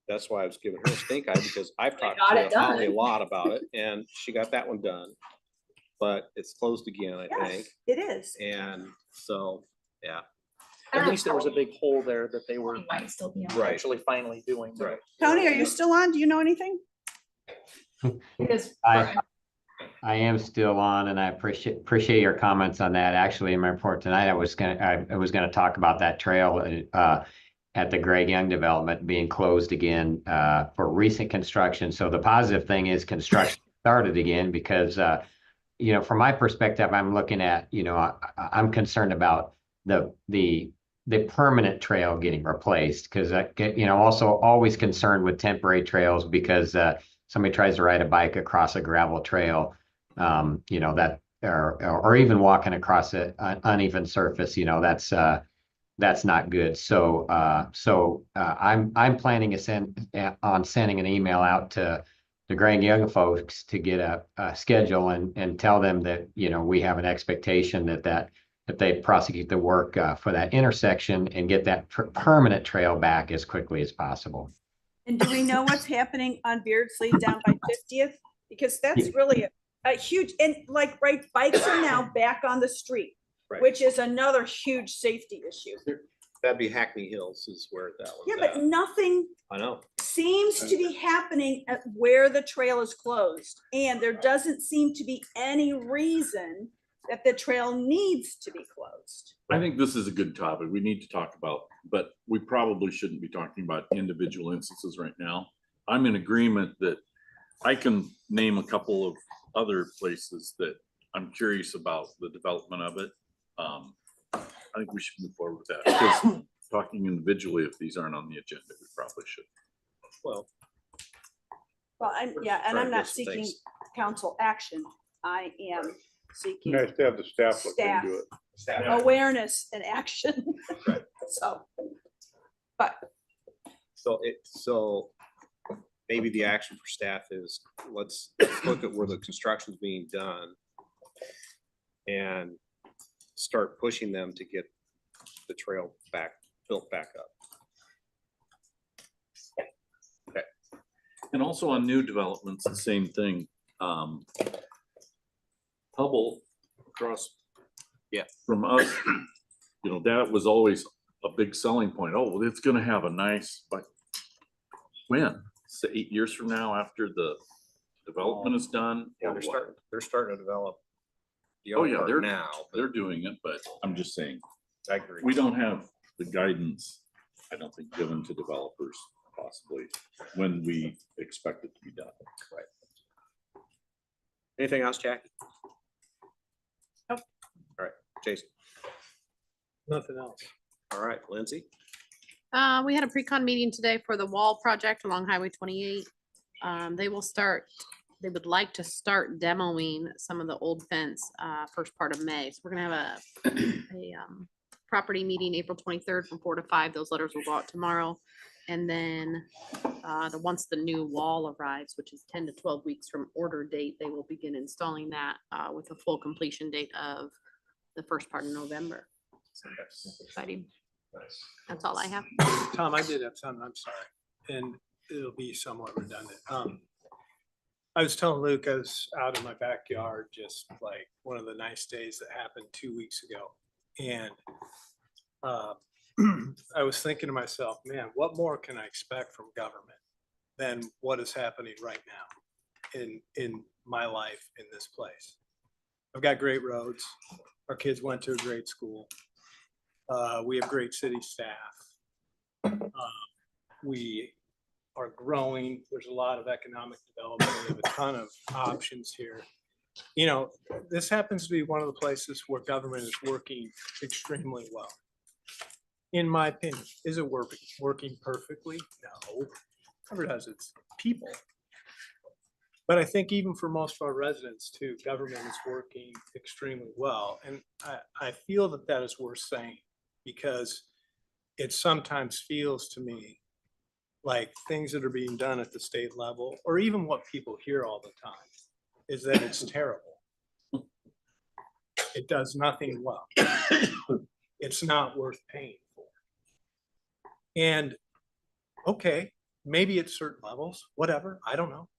That's why I was giving her a stink eye because I've talked got it to Holly a done. lot about it and she got that one done. But it's closed again, I think. Yes, it is. And so, yeah. At least there was a big hole there that they were Might still be on. Right. actually finally doing. Right. Tony, are you still on? Do you know anything? Because I am still on and I appreciate your comments on that. Actually, in my report tonight, I was gonna talk about that trail at the Greg Young development being closed again for recent construction. So the positive thing is construction started again because from my perspective, I'm looking at, I'm concerned about the permanent trail getting replaced because also always concerned with temporary trails because somebody tries to ride a bike across a gravel trail, that or even walking across an uneven surface, that's that's not good. So, I'm planning to on sending an email out to the Grand Young folks to get a schedule and tell them that, you know, we have an expectation that they prosecute the work for that intersection and get that permanent trail back as quickly as possible. And do we know what's happening on Beardsley down by 50th? Because that's really a huge, and like, right, bikes are now back on the street, Right. which is another huge safety issue. That'd be Hackney Hills is where that was. Yeah, but nothing I know. seems to be happening at where the trail is closed. And there doesn't seem to be any reason that the trail needs to be closed. I think this is a good topic. We need to talk about, but we probably shouldn't be talking about individual instances right now. I'm in agreement that I can name a couple of other places that I'm curious about the development of it. I think we should move forward with that, because talking individually, if these aren't on the agenda, we probably should. Well, I'm trying to not get some seeking things. council action. I am seeking Nice to have the staff look staff into it. awareness and action. So, but So maybe the action for staff is let's look at where the construction's being done and start pushing them to get the trail built back up. Okay. And also on new developments, the same thing. Hubble across from us, you know, that was always a big selling point. Oh, well, it's gonna have a nice, but when? So 8 years from now, after the development is done? Yeah, or what? they're starting to develop. the Oh, other yeah, part they're now. they're doing it, but I'm just saying, I agree. we don't have the guidance, I don't think, given to developers possibly when we expect it to be done. Right. Anything else, Jackie? Nope. All right, Jason. Nothing else. All right, Lindsay. We had a pre-con meeting today for the wall project along Highway 28. They would like to start demoing some of the old fence first part of May. So we're gonna have a property meeting April 23rd from 4 to 5. Those letters will go out tomorrow. And then once the new wall arrives, which is 10 to 12 weeks from order date, they will begin installing that with a full completion date of the first part of November. So that's exciting. That's all I have. Tom, I did have something, I'm sorry, and it'll be somewhat redundant. I was telling Luke, I was out in my backyard, just like one of the nice days that happened 2 weeks ago. And I was thinking to myself, man, what more can I expect from government than what is happening right now in my life in this place? I've got great roads. Our kids went to a great school. We have great city staff. We are growing. There's a lot of economic development. We have a ton of options here. You know, this happens to be one of the places where government is working extremely well. In my opinion, is it working perfectly? No. Government has its people. But I think even for most of our residents too, government is working extremely well. And I feel that that is worth saying, because it sometimes feels to me like things that are being done at the state level, or even what people hear all the time, is that it's terrible. It does nothing well. It's not worth paying for. And okay, maybe at certain levels, whatever, I don't know.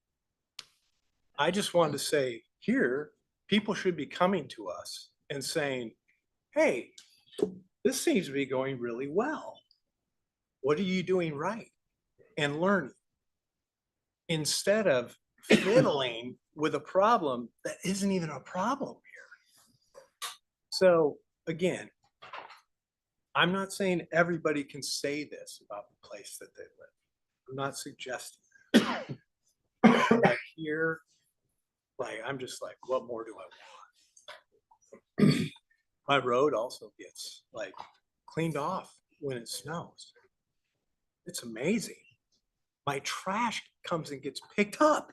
I just wanted to say here, people should be coming to us and saying, hey, this seems to be going really well. What are you doing right? And learning, instead of fiddling with a problem that isn't even a problem here. So again, I'm not saying everybody can say this about the place that they live. I'm not suggesting that. But here, like, I'm just like, what more do I want? My road also gets like cleaned off when it snows. It's amazing. My trash comes and gets picked up.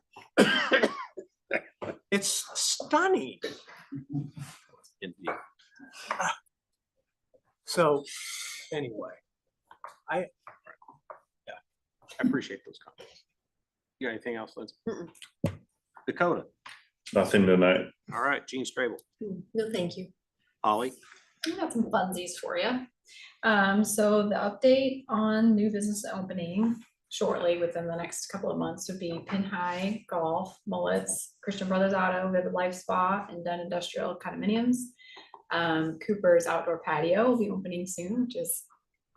It's stunning. Indeed. So anyway. I appreciate those comments. You got anything else, Lindsay? Dakota? Nothing tonight. All right, Gene Strable. No, thank you. Holly? I got some funsies for you. So the update on new business opening shortly within the next couple of months would be Pin High Golf, Mullets, Christian Brothers Auto, Vivid Life Spa, and Dunn Industrial Condominiums. Cooper's Outdoor Patio will be opening soon, which is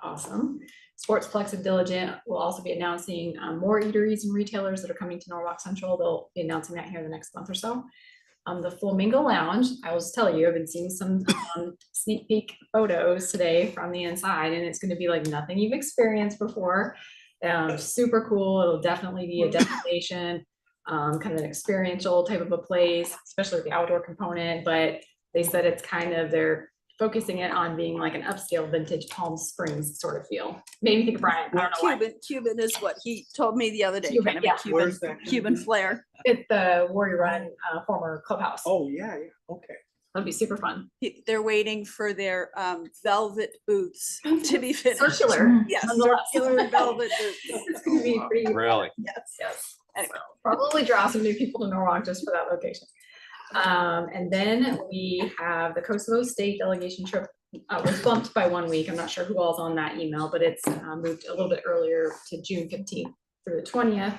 awesome. Sportsplex and Diligent will also be announcing more eateries and retailers that are coming to Norwalk Central. They'll be announcing that here in the next month or so. The Flamingo Lounge, I will just tell you, I've been seeing some sneak peek photos today from the inside, and it's going to be like nothing you've experienced before. Super cool. It'll definitely be a destination, kind of an experiential type of a place, especially with the outdoor component. But they said it's kind of, they're focusing it on being like an upscale vintage Palm Springs sort of feel. Made me think of Brian. I don't know why. Cuban is what he told me the other day. Cuban, Kind of yeah. a Cuban flair. At the Warrior Run former clubhouse. Oh, yeah, okay. That'd be super fun. They're waiting for their velvet boots to be finished. Circular. Yes, nonetheless. circular velvet boots. It's gonna be pretty. Really? Yes. Yes. Anyway. Probably draw some new people to Norwalk just for that location. And then we have the Kosovo State delegation trip was bumped by 1 week. I'm not sure who all's on that email, but it's moved a little bit earlier to June 15th through the 20th.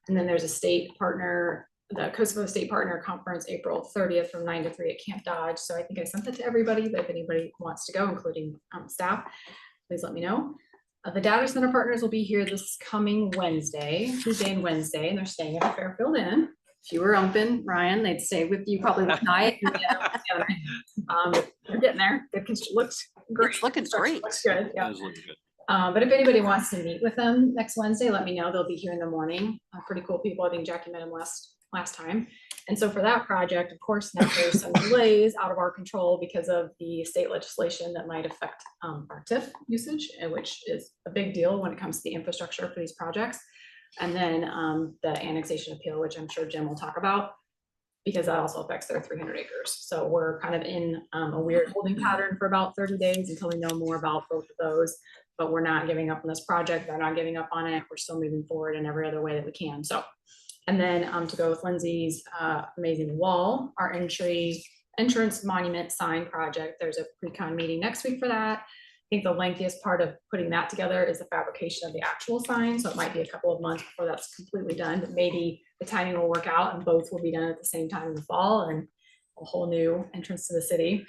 And then there's a state partner, the Kosovo State Partner Conference, April 30th from 9 to 3 at Camp Dodge. So I think I sent that to everybody, but if anybody wants to go, including staff, please let me know. The data center partners will be here this coming Tuesday and Wednesday, and they're staying at the Fairfield Inn. If you were open, Ryan, they'd stay with you probably one night. They're getting there. The construction looks great. It's looking great. Looks good, yeah. That was looking good. But if anybody wants to meet with them next Wednesday, let me know. They'll be here in the morning. Pretty cool people. I think Jackie met them last time. And so for that project, of course, now there's some delays out of our control because of the state legislation that might affect our TIF usage, which is a big deal when it comes to the infrastructure for these projects. And then the annexation appeal, which I'm sure Jim will talk about, because that also affects their 300 acres. So we're kind of in a weird holding pattern for about 30 days until we know more about both of those. But we're not giving up on this project. They're not giving up on it. We're still moving forward in every other way that we can. So, and then to go with Lindsay's amazing wall, our entrance monument sign project. There's a pre-con meeting next week for that. I think the lengthiest part of putting that together is the fabrication of the actual sign. So it might be a couple of months before that's completely done, but maybe the timing will work out and both will be done at the same time in the fall and a whole new entrance to the city.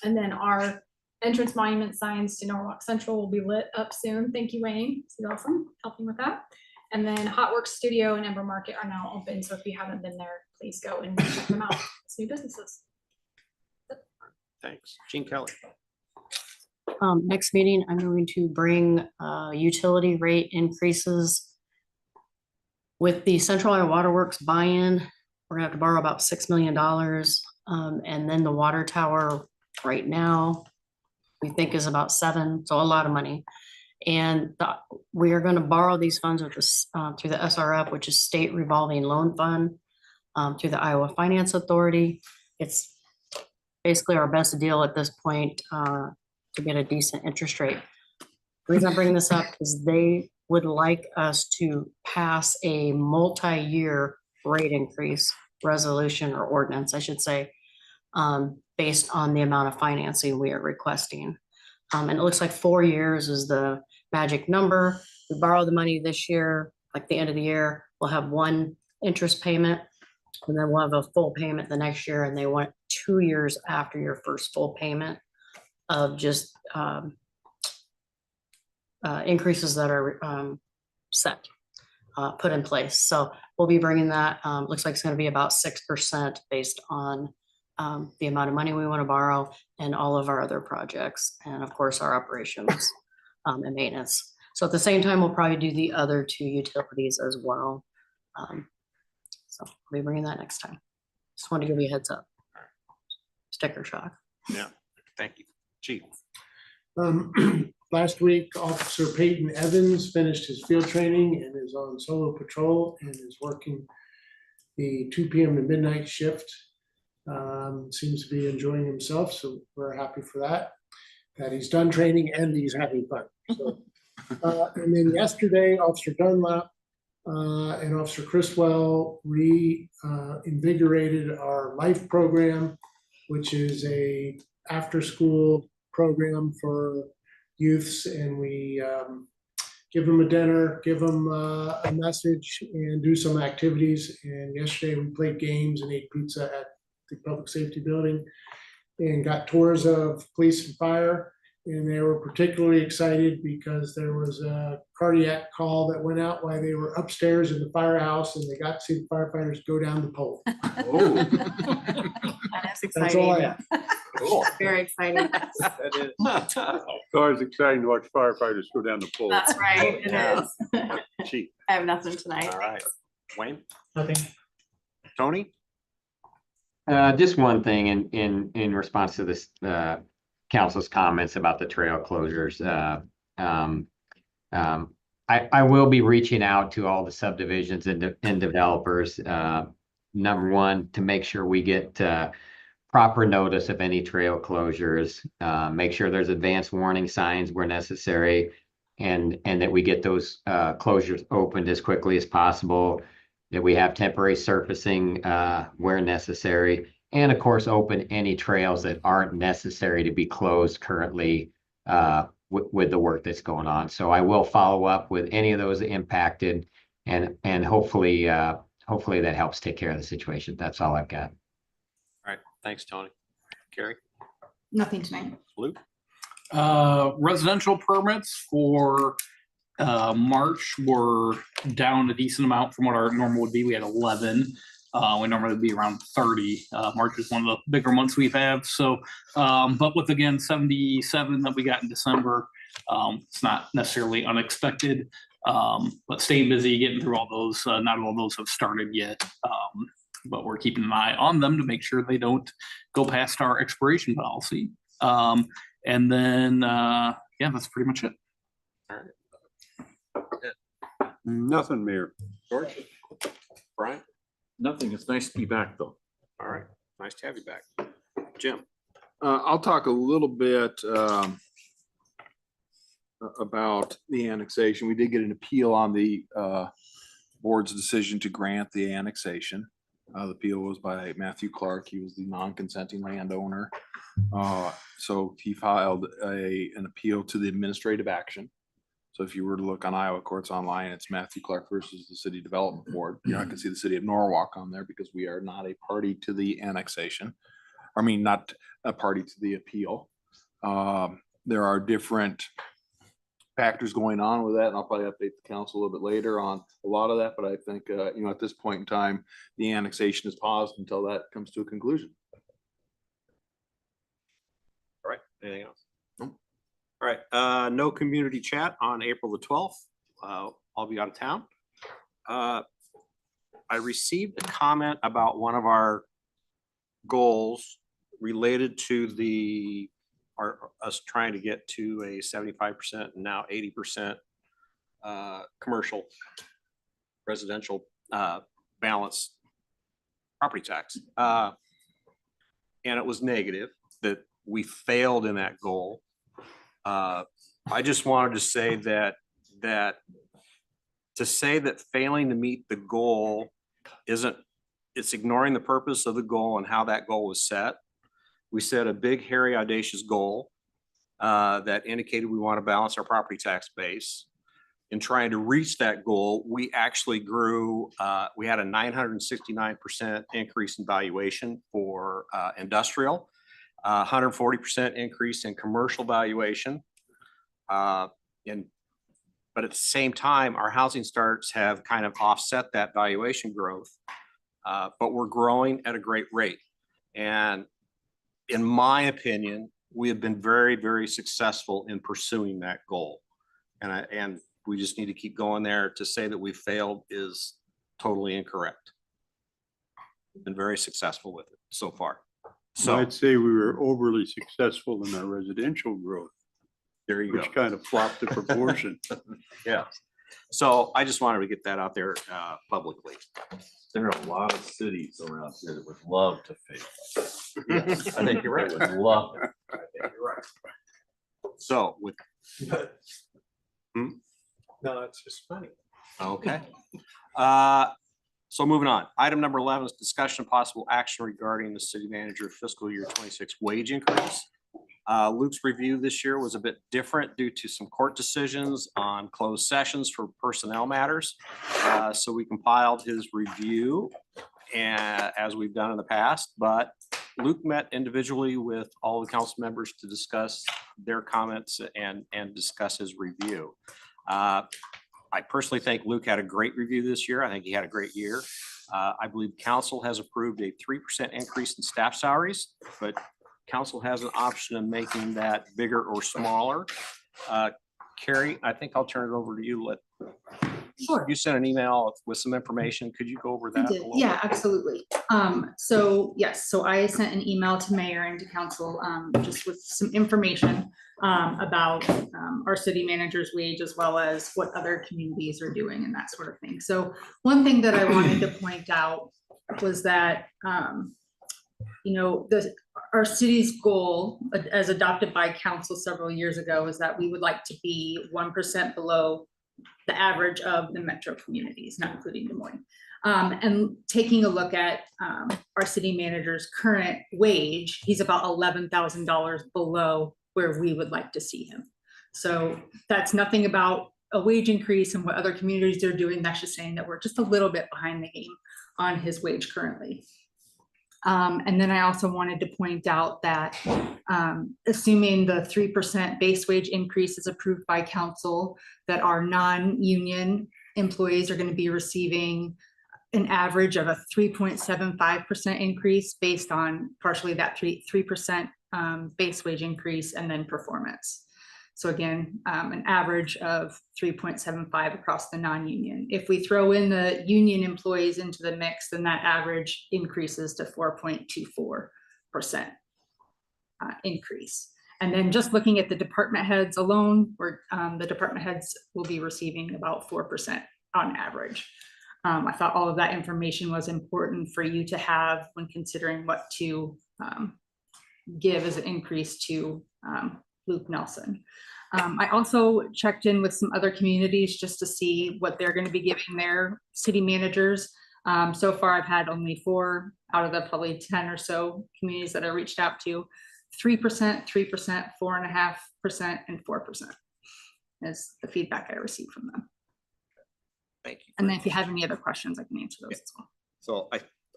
And then our entrance monument signs to Norwalk Central will be lit up soon. Thank you, Wayne. This is awesome, helping with that. And then Hot Works Studio and Ember Market are now open. So if you haven't been there, please go and check them out. It's new businesses. Thanks. Gene Kelly. Next meeting, I'm going to bring utility rate increases. With the Central Iowa Waterworks buy-in, we're gonna have to borrow about $6 million. And then the water tower right now, we think is about 7, so a lot of money. And we are gonna borrow these funds with this through the SRF, which is State Revolving Loan Fund, through the Iowa Finance Authority. It's basically our best deal at this point to get a decent interest rate. The reason I'm bringing this up is they would like us to pass a multi-year rate increase resolution or ordinance, I should say, based on the amount of financing we are requesting. And it looks like 4 years is the magic number. We borrow the money this year, like the end of the year, we'll have one interest payment, and then we'll have a full payment the next year, and they want 2 years after your first full payment of just increases that are set, put in place. So we'll be bringing that, looks like it's gonna be about 6% based on the amount of money we wanna borrow and all of our other projects. And of course, our operations and maintenance. So at the same time, we'll probably do the other 2 utilities as well. So I'll be bringing that next time. Just want to give you a heads up. Sticker shock. Yeah, thank you. Chief. Last week, Officer Peyton Evans finished his field training and is on solo patrol and is working the 2 p.m. to midnight shift. Seems to be enjoying himself, so we're happy for that. that he's done training and he's having fun. So, and then yesterday, Officer Dunlap and Officer Chriswell reinvigorated our LIFE program, which is a after-school program for youths, and we give them a dinner, give them a message, and do some activities. And yesterday we played games and ate pizza at the Public Safety Building and got tours of police and fire. And they were particularly excited because there was a cardiac call that went out while they were upstairs in the firehouse, and they got to see the firefighters go down the pole. That's That's all I exciting. have. Cool. Very exciting. That is. It's always exciting to watch firefighters go down the pole. That's right. It Yeah. is. Chief. I have nothing tonight. All right. Wayne? Nothing. Tony? Just one thing in response to this, council's comments about the trail closures. I will be reaching out to all the subdivisions and developers. Number one, to make sure we get proper notice of any trail closures, make sure there's advanced warning signs where necessary, and that we get those closures opened as quickly as possible, that we have temporary surfacing where necessary, and of course, open any trails that aren't necessary to be closed currently with the work that's going on. So I will follow up with any of those impacted, and hopefully that helps take care of the situation. That's all I've got. All right. Thanks, Tony. Carrie? Nothing tonight. Luke? Residential permits for March were down a decent amount from what our normal would be. We had 11. We normally would be around 30. March is one of the bigger months we've had. So, but with again 77 that we got in December, it's not necessarily unexpected. But staying busy, getting through all those. Not all those have started yet, but we're keeping an eye on them to make sure they don't go past our expiration policy. And then, yeah, that's pretty much it. All right. Nothing, Mayor. George? Brian? Nothing. It's nice to be back though. All right. Nice to have you back. Jim? I'll talk a little bit about the annexation. We did get an appeal on the board's decision to grant the annexation. The appeal was by Matthew Clark. He was the non-consenting landowner. So he filed an appeal to the administrative action. So if you were to look on Iowa Courts Online, it's Matthew Clark versus the City Development Board. You're not gonna see the city of Norwalk on there because we are not a party to the annexation. I mean, not a party to the appeal. There are different factors going on with that, and I'll probably update the council a little bit later on a lot of that, but I think, at this point in time, the annexation is paused until that comes to a conclusion. All right. Anything else? No. All right. No community chat on April the 12th. I'll be out of town. I received a comment about one of our goals related to us trying to get to a 75% and now 80% commercial residential balance property tax. And it was negative that we failed in that goal. I just wanted to say that to say that failing to meet the goal it's ignoring the purpose of the goal and how that goal was set. We set a big, hairy, audacious goal that indicated we want to balance our property tax base. In trying to reach that goal, we actually grew, we had a 969% increase in valuation for industrial, 140% increase in commercial valuation. But at the same time, our housing starts have kind of offset that valuation growth, but we're growing at a great rate. And in my opinion, we have been very, very successful in pursuing that goal. And we just need to keep going there. To say that we failed is totally incorrect. We've been very successful with it so far. So I'd say we were overly successful in our residential growth. There you go. Which kind of flopped the proportion. Yeah. So I just wanted to get that out there publicly. There are a lot of cities around here that would love to fail. Yes, I think you're right. Would love it. I think you're right. So with, No, it's just funny. okay. So moving on, item number 11 is discussion of possible action regarding the city manager fiscal year 26 wage increase. Luke's review this year was a bit different due to some court decisions on closed sessions for personnel matters. So we compiled his review and as we've done in the past, but Luke met individually with all the council members to discuss their comments and discuss his review. I personally think Luke had a great review this year. I think he had a great year. I believe council has approved a 3% increase in staff salaries, but council has an option of making that bigger or smaller. Carrie, I think I'll turn it over to you. Sure. You sent an email with some information. Could you go over that? Yeah, absolutely. So yes, so I sent an email to mayor and to council, just with some information about our city manager's wage, as well as what other communities are doing and that sort of thing. So one thing that I wanted to point out was that, you know, our city's goal, as adopted by council several years ago, is that we would like to be 1% below the average of the metro communities, not including Des Moines. And taking a look at our city manager's current wage, he's about $11,000 below where we would like to see him. So that's nothing about a wage increase and what other communities are doing. That's just saying that we're just a little bit behind the game on his wage currently. And then I also wanted to point out that assuming the 3% base wage increase is approved by council, that our non-union employees are going to be receiving an average of a 3.75% increase based on partially that 3% base wage increase and then performance. So again, an average of 3.75 across the non-union. If we throw in the union employees into the mix, then that average increases to 4.24% increase. And then just looking at the department heads alone, where the department heads will be receiving about 4% on average. I thought all of that information was important for you to have when considering what to give as an increase to Luke Nelson. I also checked in with some other communities just to see what they're going to be giving their city managers. So far, I've had only 4 out of the probably 10 or so communities that I reached out to. 3%, 3%, 4.5%, and 4% is the feedback I received from them. Thank you. And then if you have any other questions, I can answer those as well. So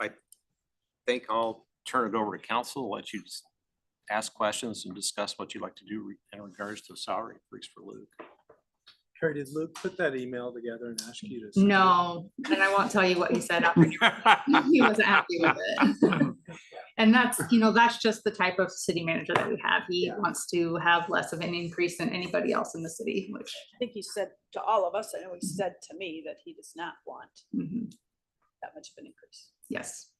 I think I'll turn it over to council, let you just ask questions and discuss what you'd like to do in regards to salary increase for Luke. Carrie, did Luke put that email together and ask you to? No, and I won't tell you what he said after he wasn't happy with it. And that's, you know, that's just the type of city manager that we have. He wants to have less of an increase than anybody else in the city, which I think he said to all of us, I know he said to me that he does not want that much of an increase. Yes.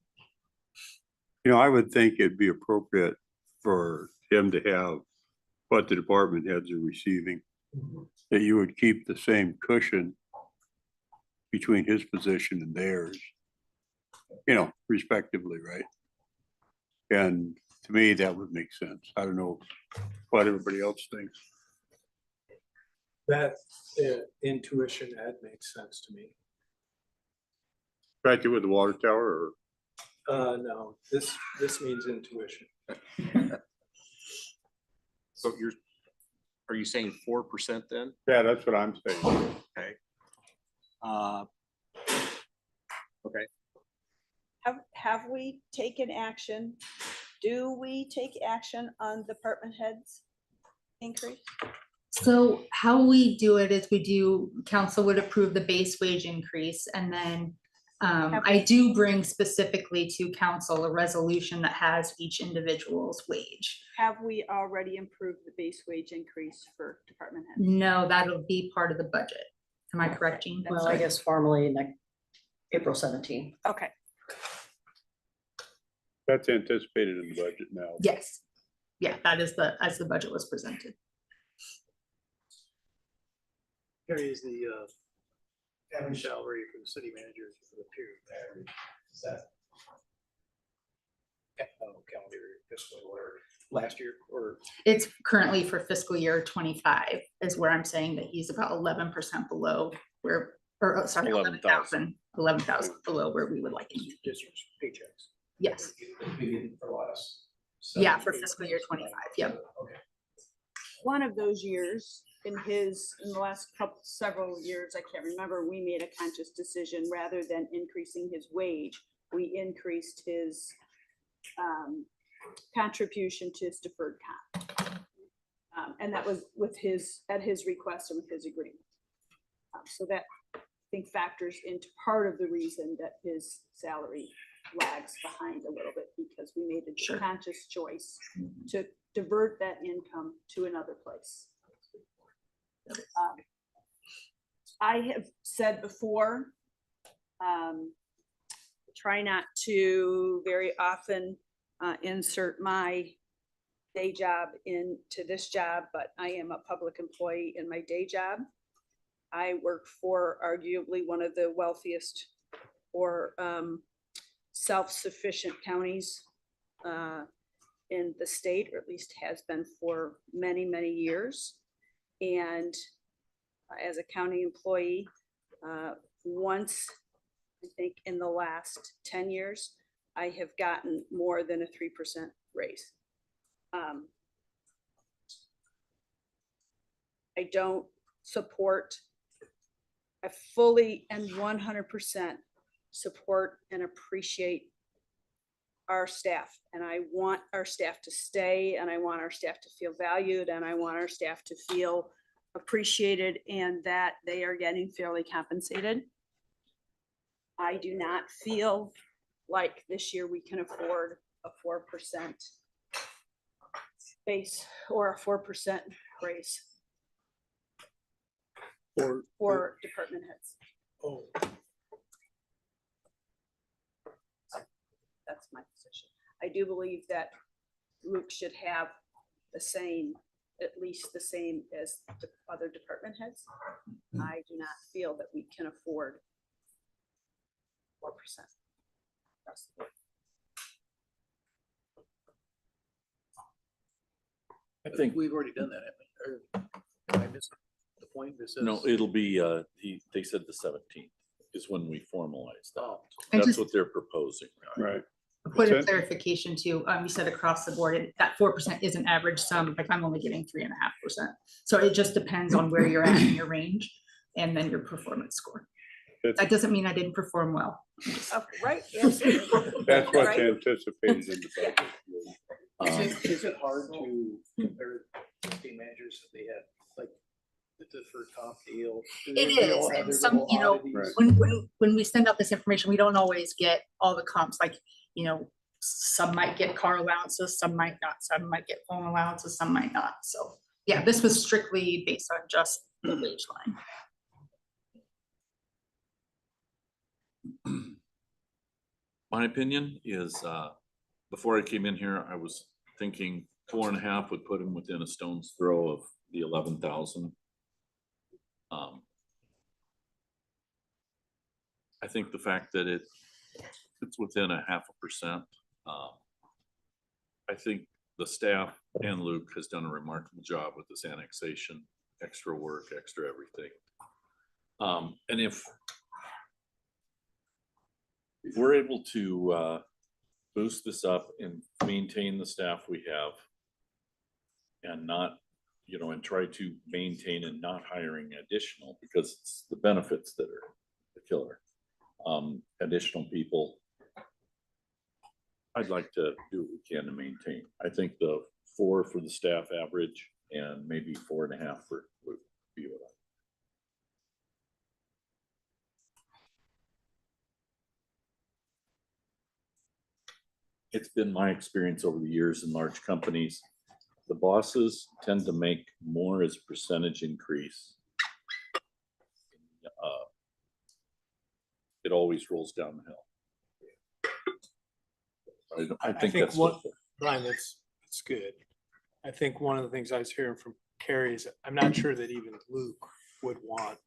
You know, I would think it'd be appropriate for him to have what the department heads are receiving, that you would keep the same cushion between his position and theirs, you know, respectively, right? And to me, that would make sense. I don't know what everybody else thinks. That intuition ad makes sense to me. Right there with the water tower, or? No, this means intuition. So are you saying 4% then? Yeah, that's what I'm saying. Okay. Okay. Have we taken action? Do we take action on department heads increase? So how we do it is council would approve the base wage increase, and then I do bring specifically to council a resolution that has each individual's wage. Have we already improved the base wage increase for department heads? No, that'll be part of the budget. Am I correct, Jean? Well, I guess formally like April 17th. Okay. That's anticipated in the budget now. Yes. Yeah, that is as the budget was presented. Carrie, is the average salary for the city manager for the period average? Is that calendar fiscal order? last year or? It's currently for fiscal year 25 is where I'm saying that he's about 11% below where, or sorry, 11,000 below where we would like him. Just paychecks. Yes. For last. Yeah, for fiscal year 25. Yep. Okay. One of those years in the last several years, I can't remember, we made a conscious decision rather than increasing his wage, we increased his contribution to his deferred comp. And that was at his request and with his agreement. So that I think factors into part of the reason that his salary lags behind a little bit, because we made a conscious choice to divert that income to another place. I have said before, try not to very often insert my day job into this job, but I am a public employee in my day job. I work for arguably one of the wealthiest or self-sufficient counties in the state, or at least has been for many, many years. And as a county employee, once, I think in the last 10 years, I have gotten more than a 3% raise. I don't support, I fully and 100% support and appreciate our staff. And I want our staff to stay, and I want our staff to feel valued, and I want our staff to feel appreciated and that they are getting fairly compensated. I do not feel like this year we can afford a 4% base or a 4% raise for department heads. Oh. That's my position. I do believe that Luke should have the same, at least the same as the other department heads. I do not feel that we can afford 4%. I think we've already done that, haven't we? Or am I missing the point? This is. No, it'll be, they said the 17th is when we formalize that. Oh. That's what they're proposing. Right. A point of clarification too, you said across the board, that 4% is an average sum, like I'm only getting 3.5%. So it just depends on where you're at in your range and then your performance score. That doesn't mean I didn't perform well. Right. Yes. That's what's Right. anticipated in the budget. Is it hard to compare team managers if they had like the deferred comp deal? It is, and some, you know, when we send out this information, we don't always get all the comps, like, you know, some might get car allowances, some might not, some might get phone allowances, some might not. So yeah, this was strictly based on just the wage line. My opinion is, before I came in here, I was thinking 4.5 would put him within a stone's throw of the 11,000. I think the fact that it's within 0.5%. I think the staff and Luke has done a remarkable job with this annexation, extra work, extra everything. And if we're able to boost this up and maintain the staff we have and not, you know, and try to maintain and not hiring additional, because it's the benefits that are the killer. Additional people, I'd like to do what we can to maintain. I think the 4 for the staff average and maybe 4.5 for Luke would be what it's been my experience over the years in large companies, the bosses tend to make more as percentage increase. It always rolls down the hill. I think that's what, Brian, that's good. I think one of the things I was hearing from Carrie is I'm not sure that even Luke would want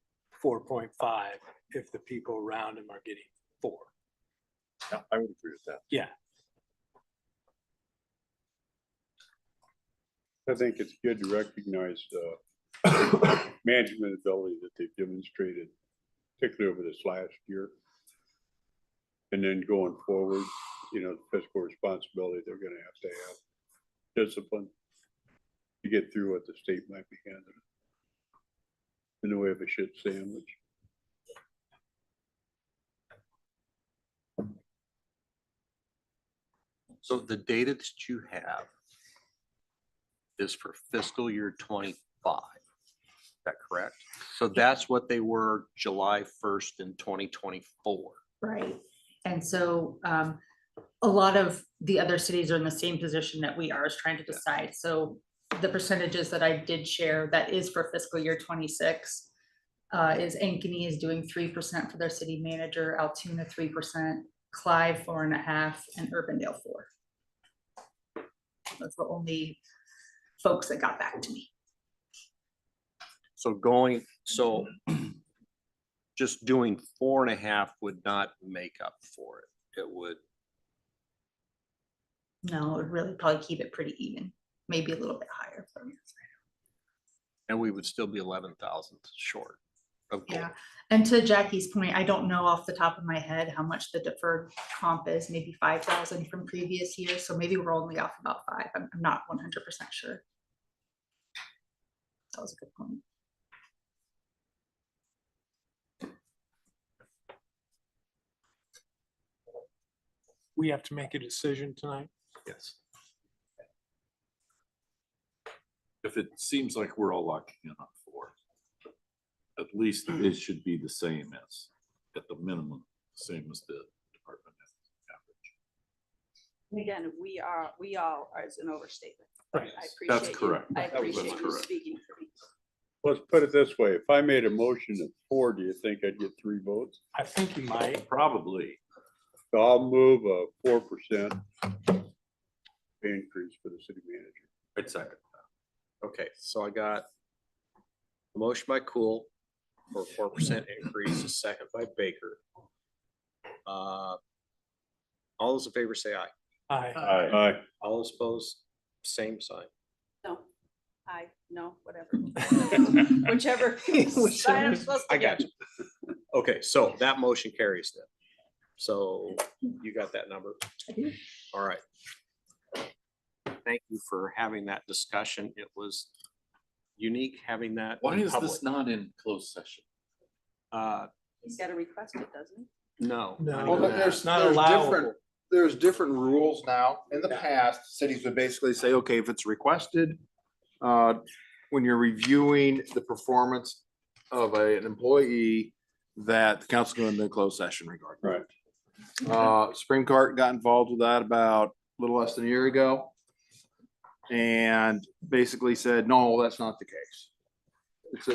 4.5 if the people around him are getting 4. Yeah, I would agree with that. Yeah. I think it's good to recognize the management ability that they've demonstrated, particularly over this last year. And then going forward, you know, fiscal responsibility, they're gonna have to have discipline to get through what the state might be handing in the way of a shit sandwich. So the data that you have is for fiscal year 25. Is that correct? So that's what they were July 1st in 2024. Right. And so a lot of the other cities are in the same position that we are, is trying to decide. So the percentages that I did share, that is for fiscal year 26, is Ankeny is doing 3% for their city manager, Altoona 3%, Clive 4.5%, and Urbandale 4%. That's the only folks that got back to me. So just doing 4.5 would not make up for it. It would. No, it would really probably keep it pretty even, maybe a little bit higher. And we would still be 11,000 short of goal. Yeah, and to Jackie's point, I don't know off the top of my head how much the deferred comp is, maybe 5,000 from previous years, so maybe we're only off about 5. I'm not 100% sure. That was a good point. We have to make a decision tonight. Yes. If it seems like we're all locking in on 4, at least it should be the same as, at the minimum, same as the department average. And again, we all are as an overstatement. Right. I That's appreciate correct. I That's appreciate you correct. speaking for me. Let's put it this way, if I made a motion at 4, do you think I'd get 3 votes? I think you might. Probably. So I'll move a 4% increase for the city manager. I'd second that. Okay, so I got a motion by Cool for a 4% increase, a second by Baker. All those in favor say aye. Aye. Aye. All those opposed, same sign. No, no, whatever. Whichever side I'm supposed to I got get. you. Okay, so that motion carries then. So you got that number? All right. Thank you for having that discussion. It was unique having that. Why in is public. this not in closed session? He's got to request it, doesn't he? No. No. not Well, even but that. Not there's allowable. different rules now. In the past, cities would basically say, okay, if it's requested, when you're reviewing the performance of an employee, that the council go into a closed session regarding. Right. Spring Cart got involved with that about a little less than a year ago. And basically said, no, that's not the case.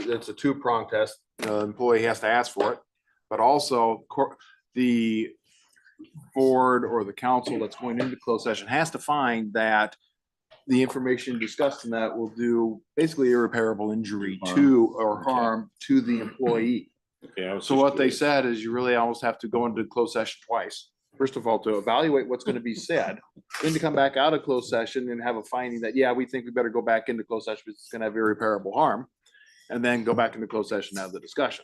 It's a 2-prong test. The employee has to ask for it, but also the board or the council that's going into closed session has to find that the information discussed in that will do basically irreparable injury to or harm to the employee. Okay, So what they said is you really almost have to go into closed session twice. First of all, to evaluate what's going to be said, then to come back out of closed session and have a finding that, yeah, we think we better go back into closed session because it's going to have irreparable harm. And then go back into closed session and have the discussion.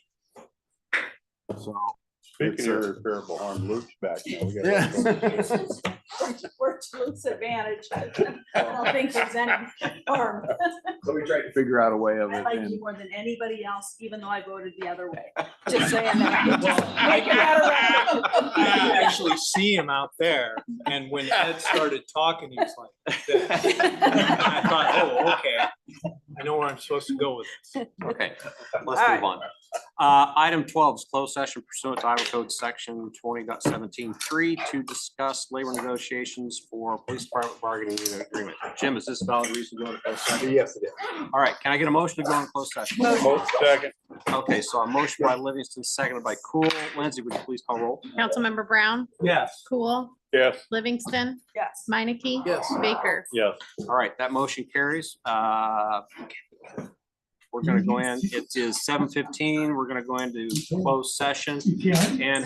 So. Speaking of irreparable harm, Luke's back now. We gotta- Yeah. We're to Luke's advantage. I don't think there's any harm. So we tried to figure out a way of I it. like and- you more than anybody else, even though I voted the other way. Just saying that. Make that around. I could actually see him out there, and when Ed started talking, he was like this. I thought, oh, okay, I know where I'm supposed to go with this. Okay, let's move on. Item 12 is closed session pursuant to Iowa Code Section 20.17.3 to discuss labor negotiations for police department bargaining unit agreement. Jim, is this a valid reason to go into closed session? Yes, it is. All right, can I get a motion to go into closed session? Second. Okay, so a motion by Livingston, seconded by Cool. Lindsay, would you please call roll? Councilmember Brown, Yes. Cool, Yes. Livingston, Yes. Meineke. Yes. Baker. Yes. All right, that motion carries. We're gonna go in, it is 7:15. We're gonna go into closed session and